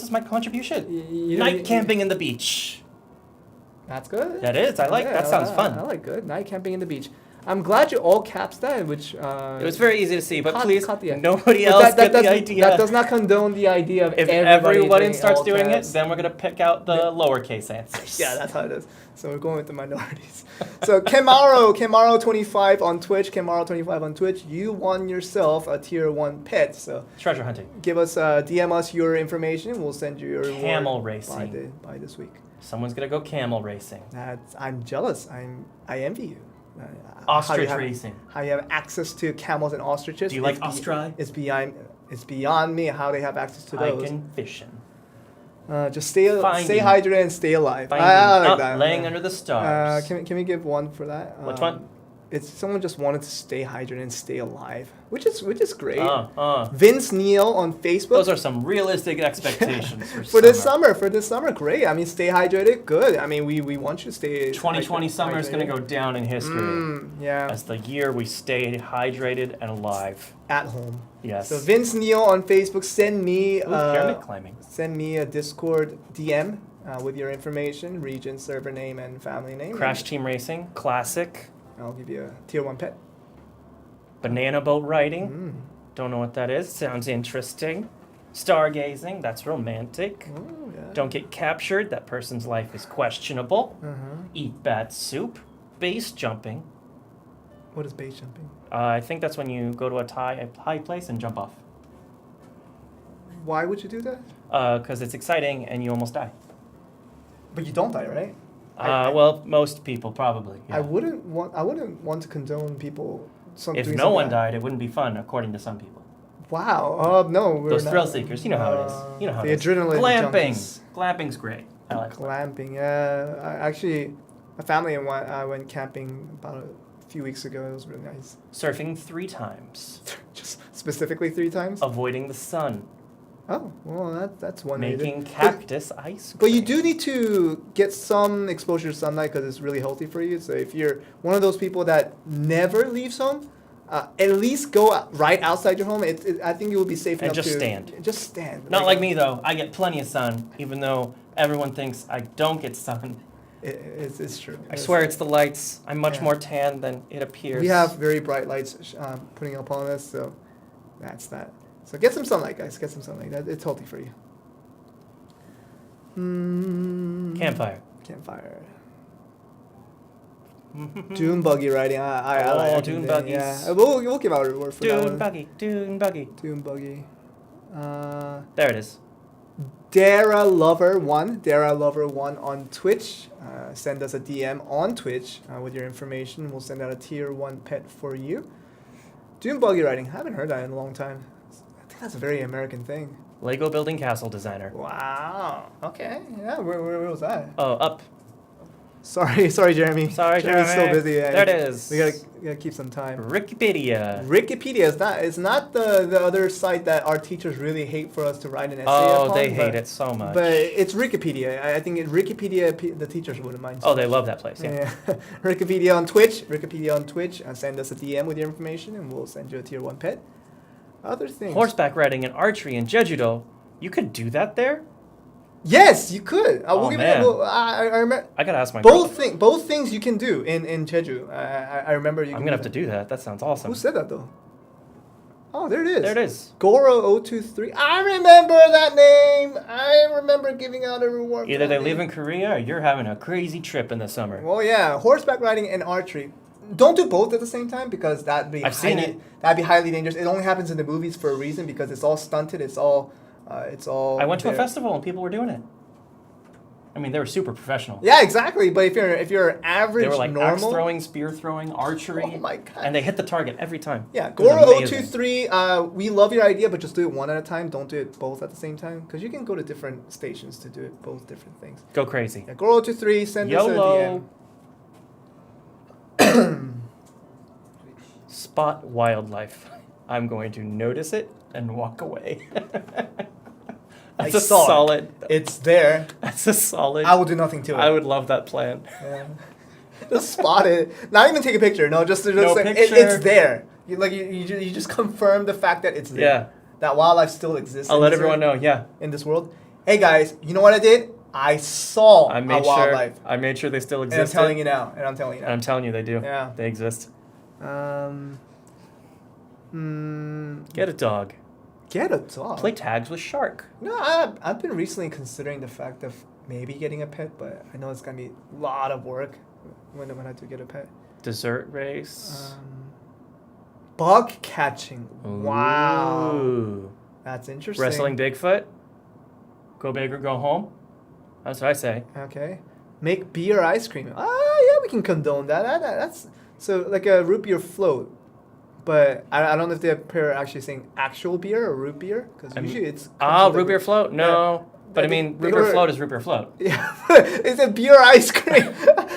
is my contribution. Night camping in the beach. That's good. That is. I like. That sounds fun. I like good. Night camping in the beach. I'm glad you all caps that, which It was very easy to see, but please, the nobody But else get the idea. That does not condone the idea of If everybody everyone starts all doing caps. it, then we're gonna pick out the lowercase answers. Yeah, that's how it is. So we're going with the minorities. So Kemaro25 on Twitch, Kemaro25 on Twitch. You won yourself a tier 1 pet. So Treasure hunting. give us DM us your information. We'll send you your reward Camel racing. by this week. Someone's gonna go camel racing. I'm jealous. I envy you. Ostrich how racing. How you have access to camels and ostriches? Do you like ostrich? It's beyond me how they have access to those. Hiking, fishing. Just stay Finding. hydrated and stay alive. Finding. I like Oh, that. laying under the stars. Can we give one for that? Which one? it's someone just wanted to stay hydrated and stay alive, which is great. Uh. Vince Neil on Facebook. Those are some realistic expectations For this summer, great. I mean, stay hydrated, good. I mean, we want you to stay. 2020 summer is going to go down in history Yeah. as the year we stayed hydrated and alive. At home. Yes. So Vince Neil on Facebook, send me pyramid climbing. Send me a Discord DM with your information, region, server name, and family name. Crash Team Racing, classic. I'll give you a tier 1 pet. Banana boat riding. Don't know what that is. Sounds interesting. Stargazing. That's romantic. Oh, yeah. Don't get captured. That person's life is questionable. Eat bad soup. Base jumping. What is base jumping? I think that's when you go to a high place and jump off. Why would you do that? Because it's exciting and you almost die. But you don't die, right? Well, most people probably. Yeah. I wouldn't want to condone people. If no one died, it wouldn't be fun, according to some people. Wow. No. We're Those not. thrill seekers, you know how it is. You know how the it is. adrenaline Glamping. junkies. Glamping's great. I like Glamping. Yeah. Actually, my family and I went camping about a few weeks ago. It was really nice. Surfing 3 times. Just specifically 3 times. Avoiding the sun. Oh, well, that's one way to do Making it. cactus ice cream. But you do need to get some exposure to sunlight because it's really healthy for you. So if you're one of those people that never leaves home, at least go right outside your home. I think you will be safe And enough just to stand. Just stand. Not like me, though. I get plenty of sun, even though everyone thinks I don't get sun. It's true. I swear it's the lights. I'm much more tan than it appears. We have very bright lights putting up on us, so that's that. So get some sunlight, guys. Get some sunlight. It's healthy for you. Campfire. Dune buggy riding. I like it. dune buggies. Yeah, we'll give out a reward for that Dune one. buggy. Dune buggy. Dune buggy. There it is. Dara Lover 1 on Twitch. Send us a DM on Twitch with your information. We'll send out a tier 1 pet for you. Dune buggy riding. Haven't heard that in a long time. I think that's a very American thing. Lego building castle designer. Wow. Okay. Yeah. Where was that? Oh, up. Sorry, Jeremy. Sorry, Jeremy's Jeremy. so busy. Yeah, There it is. We gotta keep some time. Wikipedia. Wikipedia is not the other site that our teachers really hate for us to write an essay Oh, upon, they hate it so much. But it's Wikipedia. I think Wikipedia the teachers wouldn't mind. Oh, they love that place. Yeah. Wikipedia on Twitch. Send us a DM with your information, and we'll send you a tier 1 pet. Other things. Horseback riding and archery in Jeju-do. You could do that there? Yes, you could. Oh, man. I remember. I gotta ask my Both girl. things you can do in Jeju. I remember you. I'm gonna have to do that. That sounds awesome. Who said that though? Oh, there it is. There it is. Goro023. I remember that name. I remember giving out a reward. Either for they that live name. in Korea or you're having a crazy trip in the summer. Well, yeah, horseback riding and archery. Don't do both at the same time because that'd be seen it. That'd be highly dangerous. It only happens in the movies for a reason because it's all stunted. It's all. I went to a there. festival and people were doing it. I mean, they were super professional. Yeah, exactly. But if you're average, They were like normal, axe throwing, spear throwing, archery. Oh my God. And they hit the target every time. Yeah, It was amazing. Goro023, we love your idea, but just do it one at a time. Don't do it both at the same time. Because you can go to different stations to do it, both different things. Go crazy. Yeah, Goro023, send YOLO. us a DM. Spot wildlife. I'm going to notice it and walk away. I That's a saw it. solid. It's there. That's a solid. I will do nothing to it. I would love that plan. Yeah. Just spot it. Not even take a picture. No, just No say, picture. it's there. You just confirm the fact that it's there. Yeah. That wildlife still exists. I'll in let this everyone earth- know. Yeah. in this world. Hey guys, you know what I did? I saw I a made wildlife. sure. I made sure they still And exist. I'm telling you now. And I'm telling you And I'm now. telling you, they do. Yeah. They exist. Get Get a dog. a dog. Play tags with shark. No, I've been recently considering the fact of maybe getting a pet, but I know it's gonna be a lot of work when I do get a pet. Dessert race. Bug catching. Wow, Ooh. that's interesting. Wrestling Bigfoot. Go big or go home. That's what I say. Okay. Make beer ice cream. Yeah, we can condone that. That's so like a root beer float. But I don't know if they're actually saying actual beer or root beer because usually it's. Root beer float? No. Yeah. But I mean, root beer float is root beer float. Yeah, it's a beer ice cream.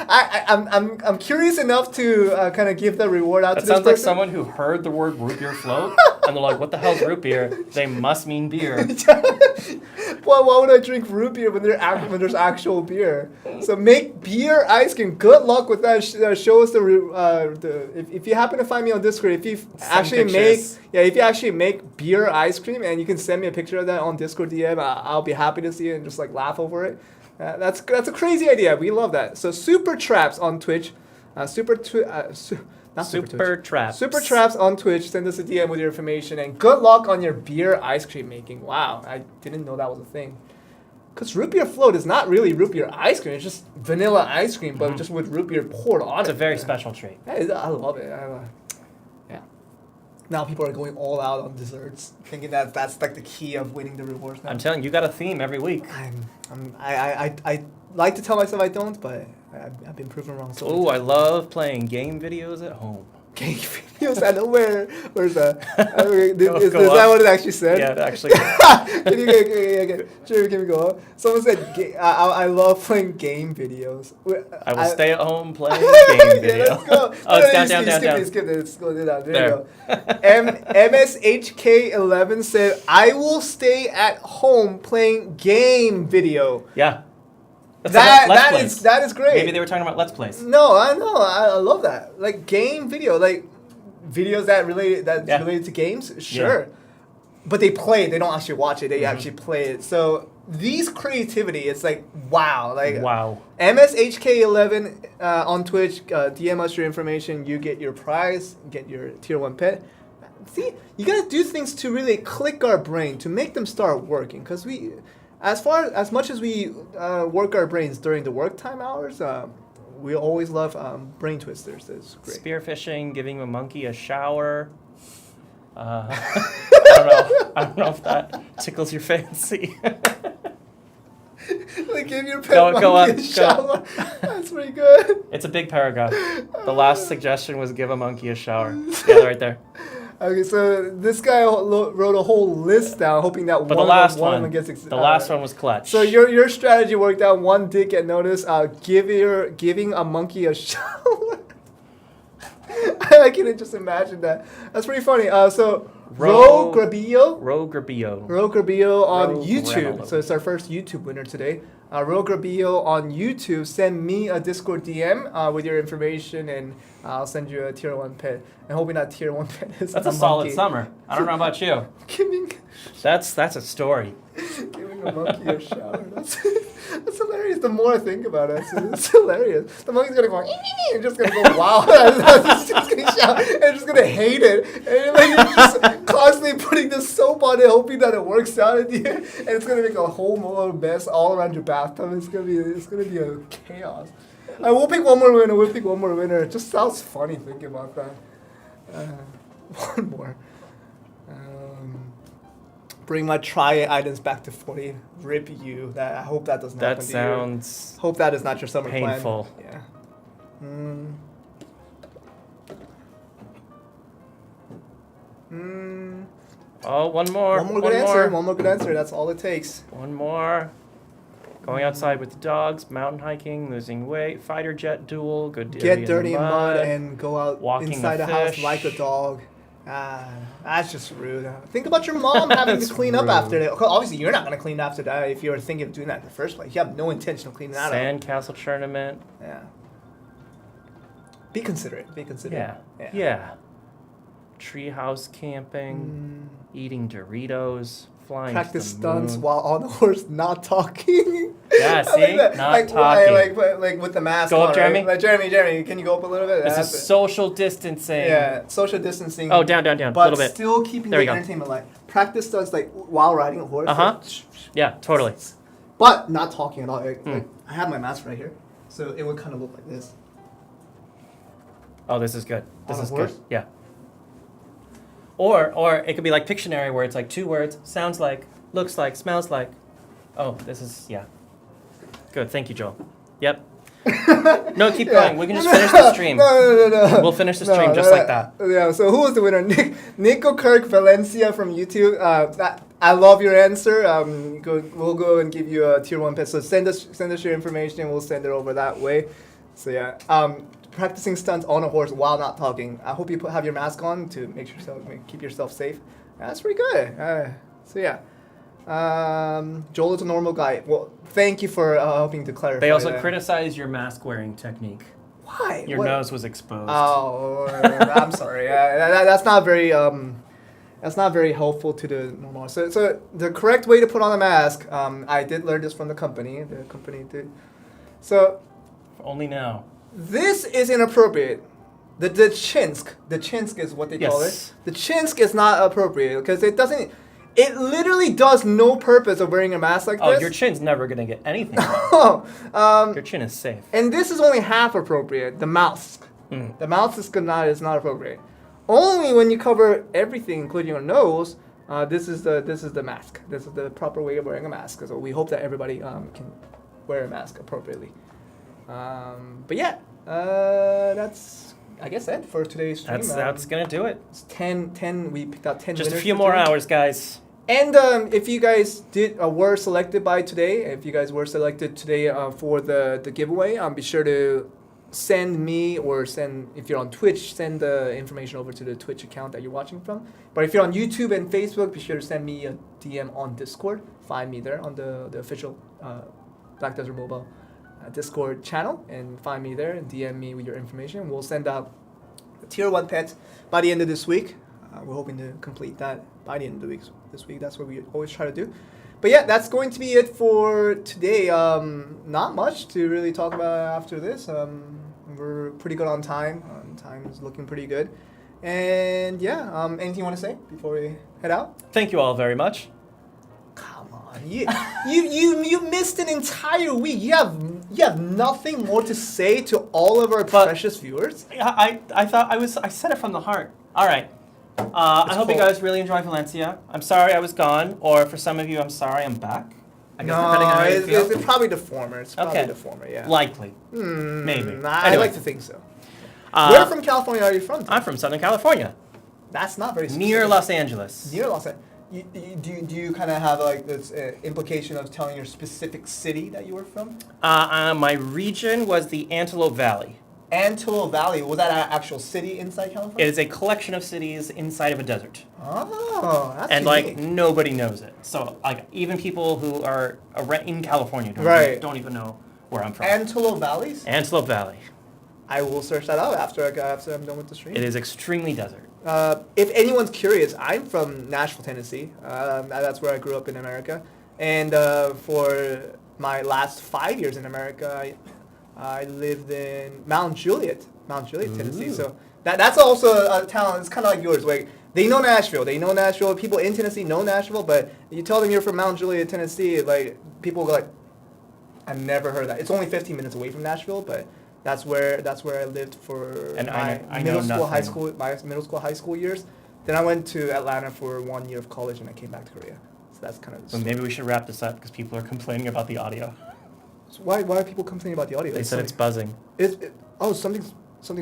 I'm curious enough to kind of give the reward out That to this sounds like person. someone who heard the word root beer float and they're like, what the hell's root beer? They must mean beer. Well, why would I drink root beer when there's actual beer? So make beer ice cream. Good luck with that. Show us if you happen to find me on Discord, if you actually make beer ice cream and you can send me a picture of that on Discord DM, I'll be happy to see it and just like laugh over it. That's a crazy idea. We love that. So Super Traps on Twitch, Super Traps on Twitch. Send us a DM with your information and good luck on your beer ice cream making. Wow, I didn't know that was a thing. Because root beer float is not really root beer ice cream. It's just vanilla ice cream, but just with root beer poured on it. It's a very special treat. I love it. Yeah. Now people are going all out on desserts, thinking that that's like the key of winning the rewards. Now. I'm telling you, got a theme every week. I like to tell myself I don't, but I've been proven wrong. So Oh, I love playing game videos at home. game videos. I know where's that? Is Go that up. what it actually said? Yeah, it actually. Can we go up? Someone said I love playing game videos. I will stay at home playing game video. Yeah, let's go. Oh, it's down. Skip it. Let's go do that. There There. you go. MSHK11 said, I will stay at home playing game video. Yeah. Let's plays. That is great. Maybe they were talking about Let's Plays. No, I know. I love that. Like game video, like videos related to games. Sure, Yeah. but they play it. They don't actually watch it. They actually play it. So these creativity, it's like wow. Like Wow. MSHK11 on Twitch. DM us your information. You get your prize. Get your tier 1 pet. See, you gotta do things to really click our brain to make them start working. Because as much as we work our brains during the work time hours, we always love brain twisters. It's great. Spearfishing, giving a monkey a shower. I don't know if that tickles your fancy. Like give your pet Go monkey up, a shower. That's pretty good. It's a big paragraph. The last suggestion was give a monkey a shower. Yeah, right there. Okay, so this guy wrote a whole list down, hoping that But one the last of them one, gets. the last one was clutch. So your strategy worked out. One did get noticed. Giving a monkey a shower. I can just imagine that. That's pretty funny. So Ro Grabillo on YouTube. So it's our first YouTube winner today. Ro Grabillo on YouTube. Send me a Discord DM with your information, and I'll send you a tier 1 pet. And hoping that tier 1 pet is That's a a solid monkey. summer. I don't know about you. That's a story. Giving a monkey a shower. That's hilarious. The more I think about it, it's hilarious. The monkey's gonna go and just gonna go wow. It's just gonna shout and it's just gonna hate it. And like you're just constantly putting the soap on it, hoping that it works out at the end. And it's gonna make a whole mess all around your bathtub. It's gonna be a chaos. We'll pick one more winner. It just sounds funny thinking about that. One more. Bring my try items back to 40. Rip you. I hope that doesn't happen to you. That sounds Hope that is not your summer painful. plan. Yeah. Oh, one more. One more good answer. One more good answer. That's all it takes. One more. Going outside with the dogs, mountain hiking, losing weight, fighter jet duel, Get dirty in mud and go out walking inside a the house fish. like a dog. That's just rude. Think about your mom having to That's clean up rude. after that. Obviously, you're not going to clean after that if you were thinking of doing that in the first place. You have no intention of cleaning that up. Sandcastle tournament. Yeah. Be considerate. Yeah. Treehouse camping, eating Doritos, flying Practice to the stunts moon. while on the horse, not talking. Yeah, I see? like that. Not talking. Like with the mask Go on, up, Jeremy. Right? Like, Jeremy, can you go up a little bit? This is social distancing. Yeah, social distancing. Oh, down, But a little bit. still keeping There the we go. entertainment alive. Practice stunts like while riding a horse. Uh-huh. like, Yeah, totally. But not talking at all. Like, I have my mask right here, so it would kind of look like this. Oh, this is good. This On a is good. horse? Yeah. Or it could be like Pictionary where it's like 2 words, sounds like, looks like, smells like. Oh, this is, yeah. Good, thank you, Joel. Yep. No, keep going. We can just finish the stream. No. We'll finish the stream just like that. Yeah, so who was the winner? Nico Kirk Valencia from YouTube. I love your answer. We'll go and give you a tier 1 pet. So send us your information and we'll send it over that way. So yeah, practicing stunts on a horse while not talking. I hope you have your mask on to keep yourself safe. That's pretty good. So yeah, Joel is a normal guy. Well, thank you for helping to clarify. They also that. criticize your mask wearing technique. Why? Your nose was exposed. Oh, I'm sorry. That's not very helpful to the normal. So the correct way to put on a mask. I did learn this from the company. The company did. So. Only now. This is inappropriate. The chinsk is what they call it. The chinsk is not appropriate because it literally does no purpose of wearing a mask like this. Oh, your chin's never going to get anything wrong. Your chin is safe. And this is only half appropriate, the mask. The mask is not appropriate. Only when you cover everything, including your nose, this is the mask. This is the proper way of wearing a mask. So we hope that everybody can wear a mask appropriately. But yeah, that's I guess it for today's stream. That's gonna do it. It's 10. We picked out 10. Just a winners few for more today. hours, guys. And if you guys were selected by today, if you guys were selected today for the giveaway, be sure to send me or if you're on Twitch, send the information over to the Twitch account that you're watching from. But if you're on YouTube and Facebook, be sure to send me a DM on Discord. Find me there on the official Black Desert Mobile Discord channel and find me there and DM me with your information. We'll send out a tier 1 pet by the end of this week. We're hoping to complete that by the end of the week. This week, that's what we always try to do. But yeah, that's going to be it for today. Not much to really talk about after this. We're pretty good on time. Time is looking pretty good. And yeah, anything you want to say before we head out? Thank you all very much. Come on, you missed an entire week. You have nothing more to say to all of our precious viewers. I thought I said it from the heart. All right. I hope you guys really enjoy Valencia. I'm sorry I was gone, or for some of you, I'm sorry I'm back. I guess depending on how you feel. It's probably the former. It's probably the former, yeah. Likely. Maybe. I Anyway. like to think so. Where from California are you from? I'm from Southern California. That's not very specific. Near Los Angeles. Near Los Angeles. Do you kind of have like this implication of telling your specific city that you were from? My region was the Antelope Valley. Antelope Valley, was that an actual city inside California? It is a collection of cities inside of a desert. Oh, that's and unique. like nobody knows it. So like even people who are in California don't even know where I'm from. Antelope Valleys? Antelope Valley. I will search that out after I'm done with the stream. It is extremely desert. If anyone's curious, I'm from Nashville, Tennessee. That's where I grew up in America. And for my last 5 years in America, I lived in Mount Juliet, Tennessee. So that's also a town. It's kind of like yours. Like they know Nashville. People in Tennessee know Nashville. But you tell them you're from Mount Juliet, Tennessee, like people go like, I've never heard that. It's only 15 minutes away from Nashville, but that's where I lived for my middle school, high school years. Then I went to Atlanta for 1 year of college, and I came back to Korea. So that's kind of the story. Maybe we should wrap this up because people are complaining about the audio. So why are people complaining about the audio? They said it's buzzing. Something's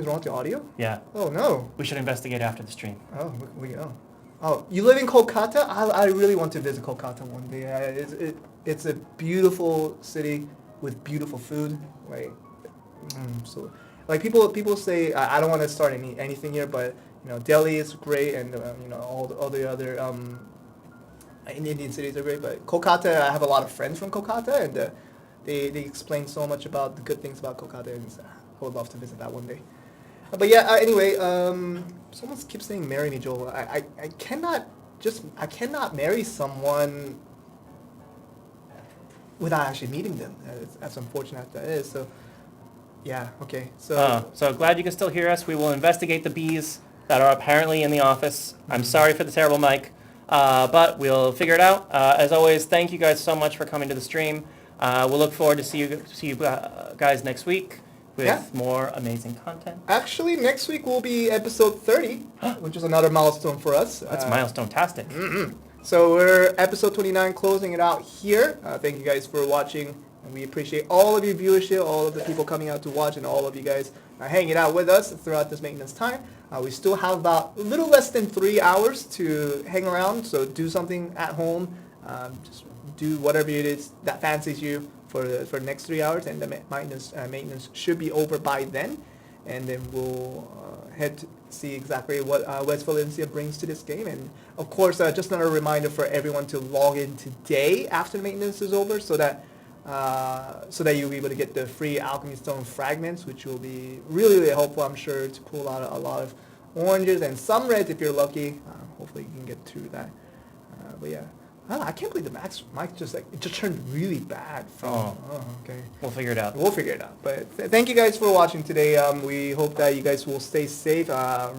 wrong with the audio? Yeah. Oh no. We should investigate after the stream. Oh, we go. Oh, you live in Kolkata? I really want to visit Kolkata one day. It's a beautiful city with beautiful food. So people say I don't want to start anything here, but Delhi is great, and all the other Indian cities are great. But Kolkata, I have a lot of friends from Kolkata, and they explain so much about the good things about Kolkata, and I would love to visit that one day. But yeah, anyway, someone keeps saying marry me, Joel. I cannot marry someone without actually meeting them. As unfortunate as that is. So yeah, okay. So glad you can still hear us. We will investigate the bees that are apparently in the office. I'm sorry for the terrible mic, but we'll figure it out. As always, thank you guys so much for coming to the stream. We'll look forward to see you guys next week with more amazing content. Actually, next week will be episode 30, which is another milestone for us. That's milestone-tastic. So we're episode 29, closing it out here. Thank you guys for watching. And we appreciate all of your viewership, all of the people coming out to watch, and all of you guys hanging out with us throughout this maintenance time. We still have about a little less than 3 hours to hang around, so do something at home. Just do whatever it is that fancies you for the next 3 hours, and the maintenance should be over by then, and then we'll head to see exactly what West Valencia brings to this game. And of course, just another reminder for everyone to log in today after the maintenance is over, so that you'll be able to get the free Alchemy Stone fragments, which will be really, really helpful, I'm sure, to pull out a lot of oranges and some reds if you're lucky. Hopefully you can get through that. But yeah, I can't believe the mic just turned really bad. Okay. We'll figure it out. We'll figure it out. But thank you guys for watching today. We hope that you guys will stay safe,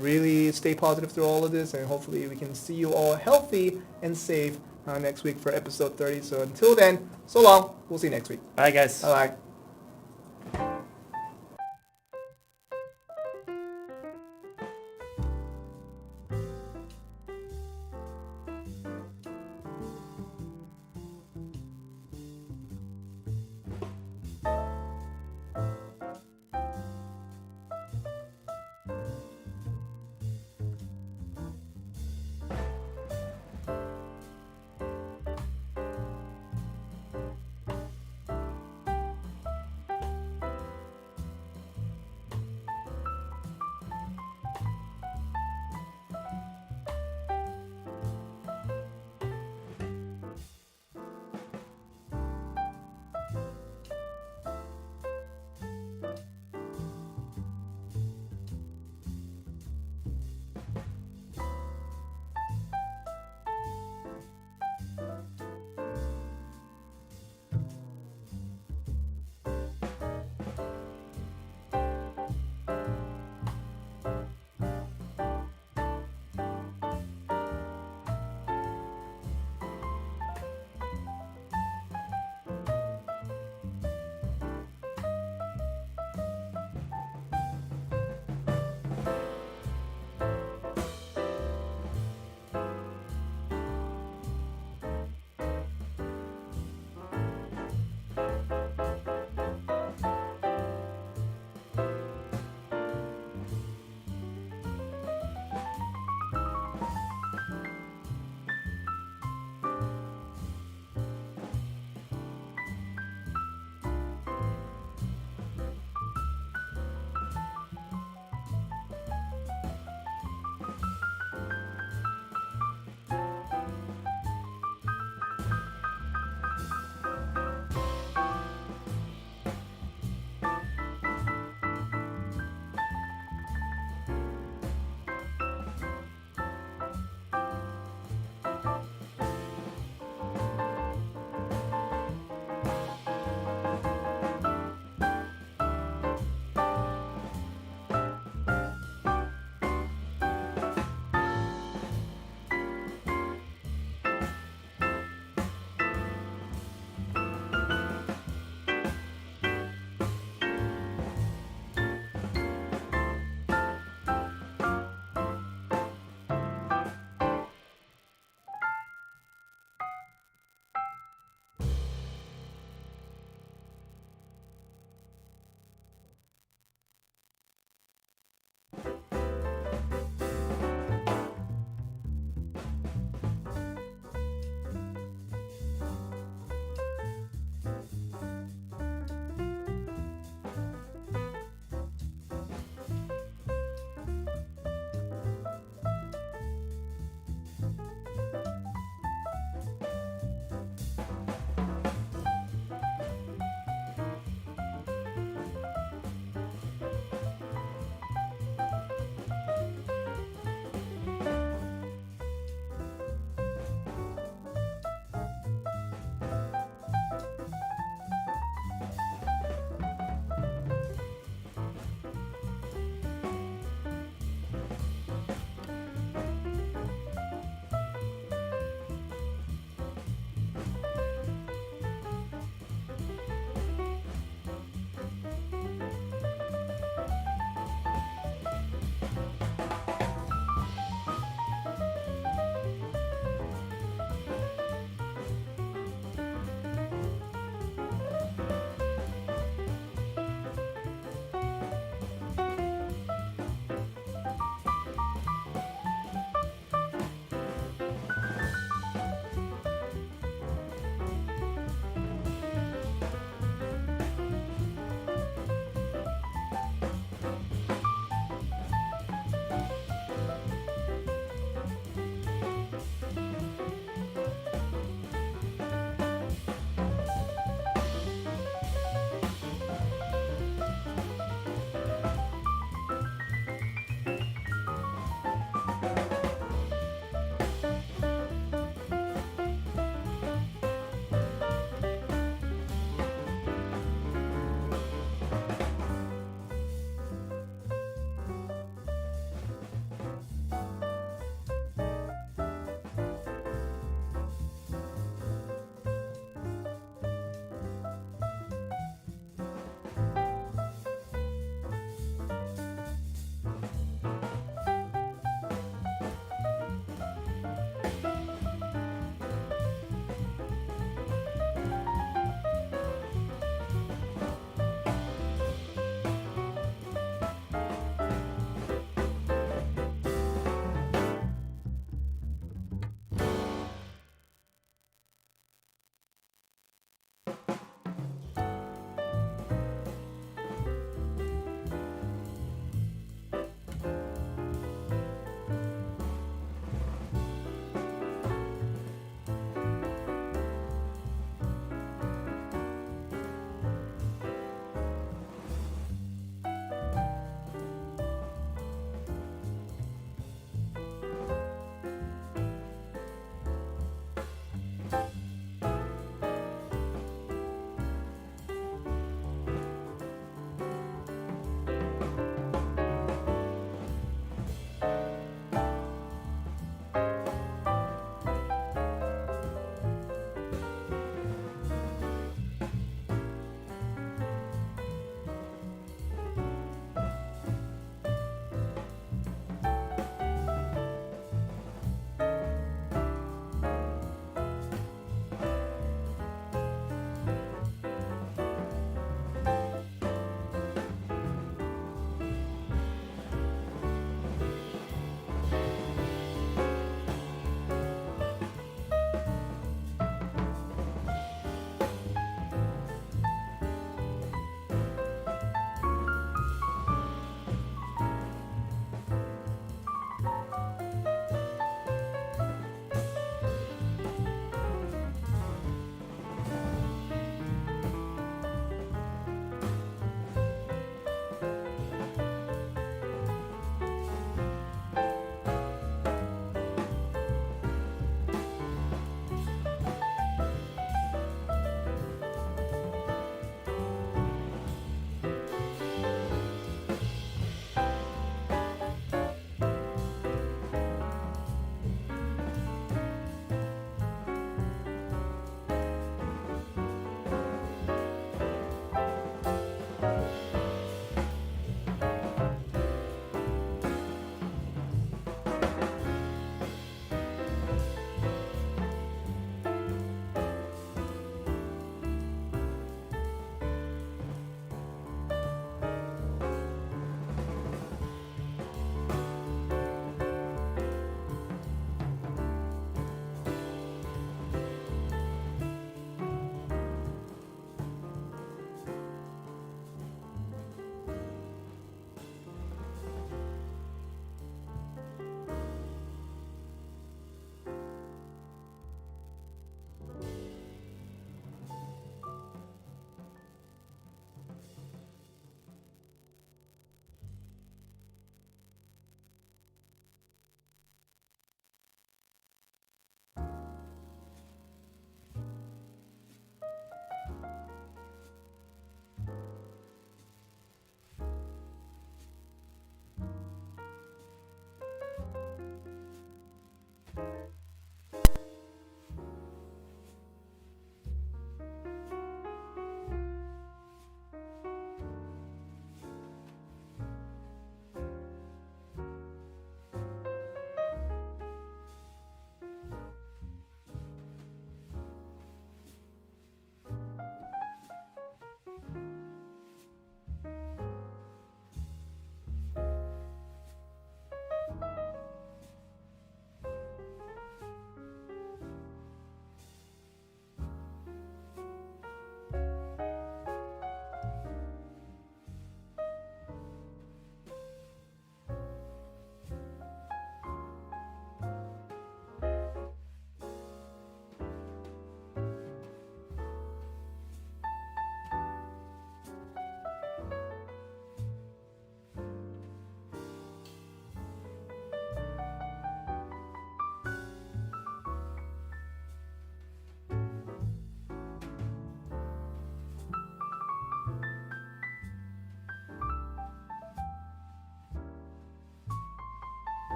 really stay positive through all of this, and hopefully we can see you all healthy and safe next week for episode 30. So until then, so long. We'll see you next week. Bye, guys. Bye-bye.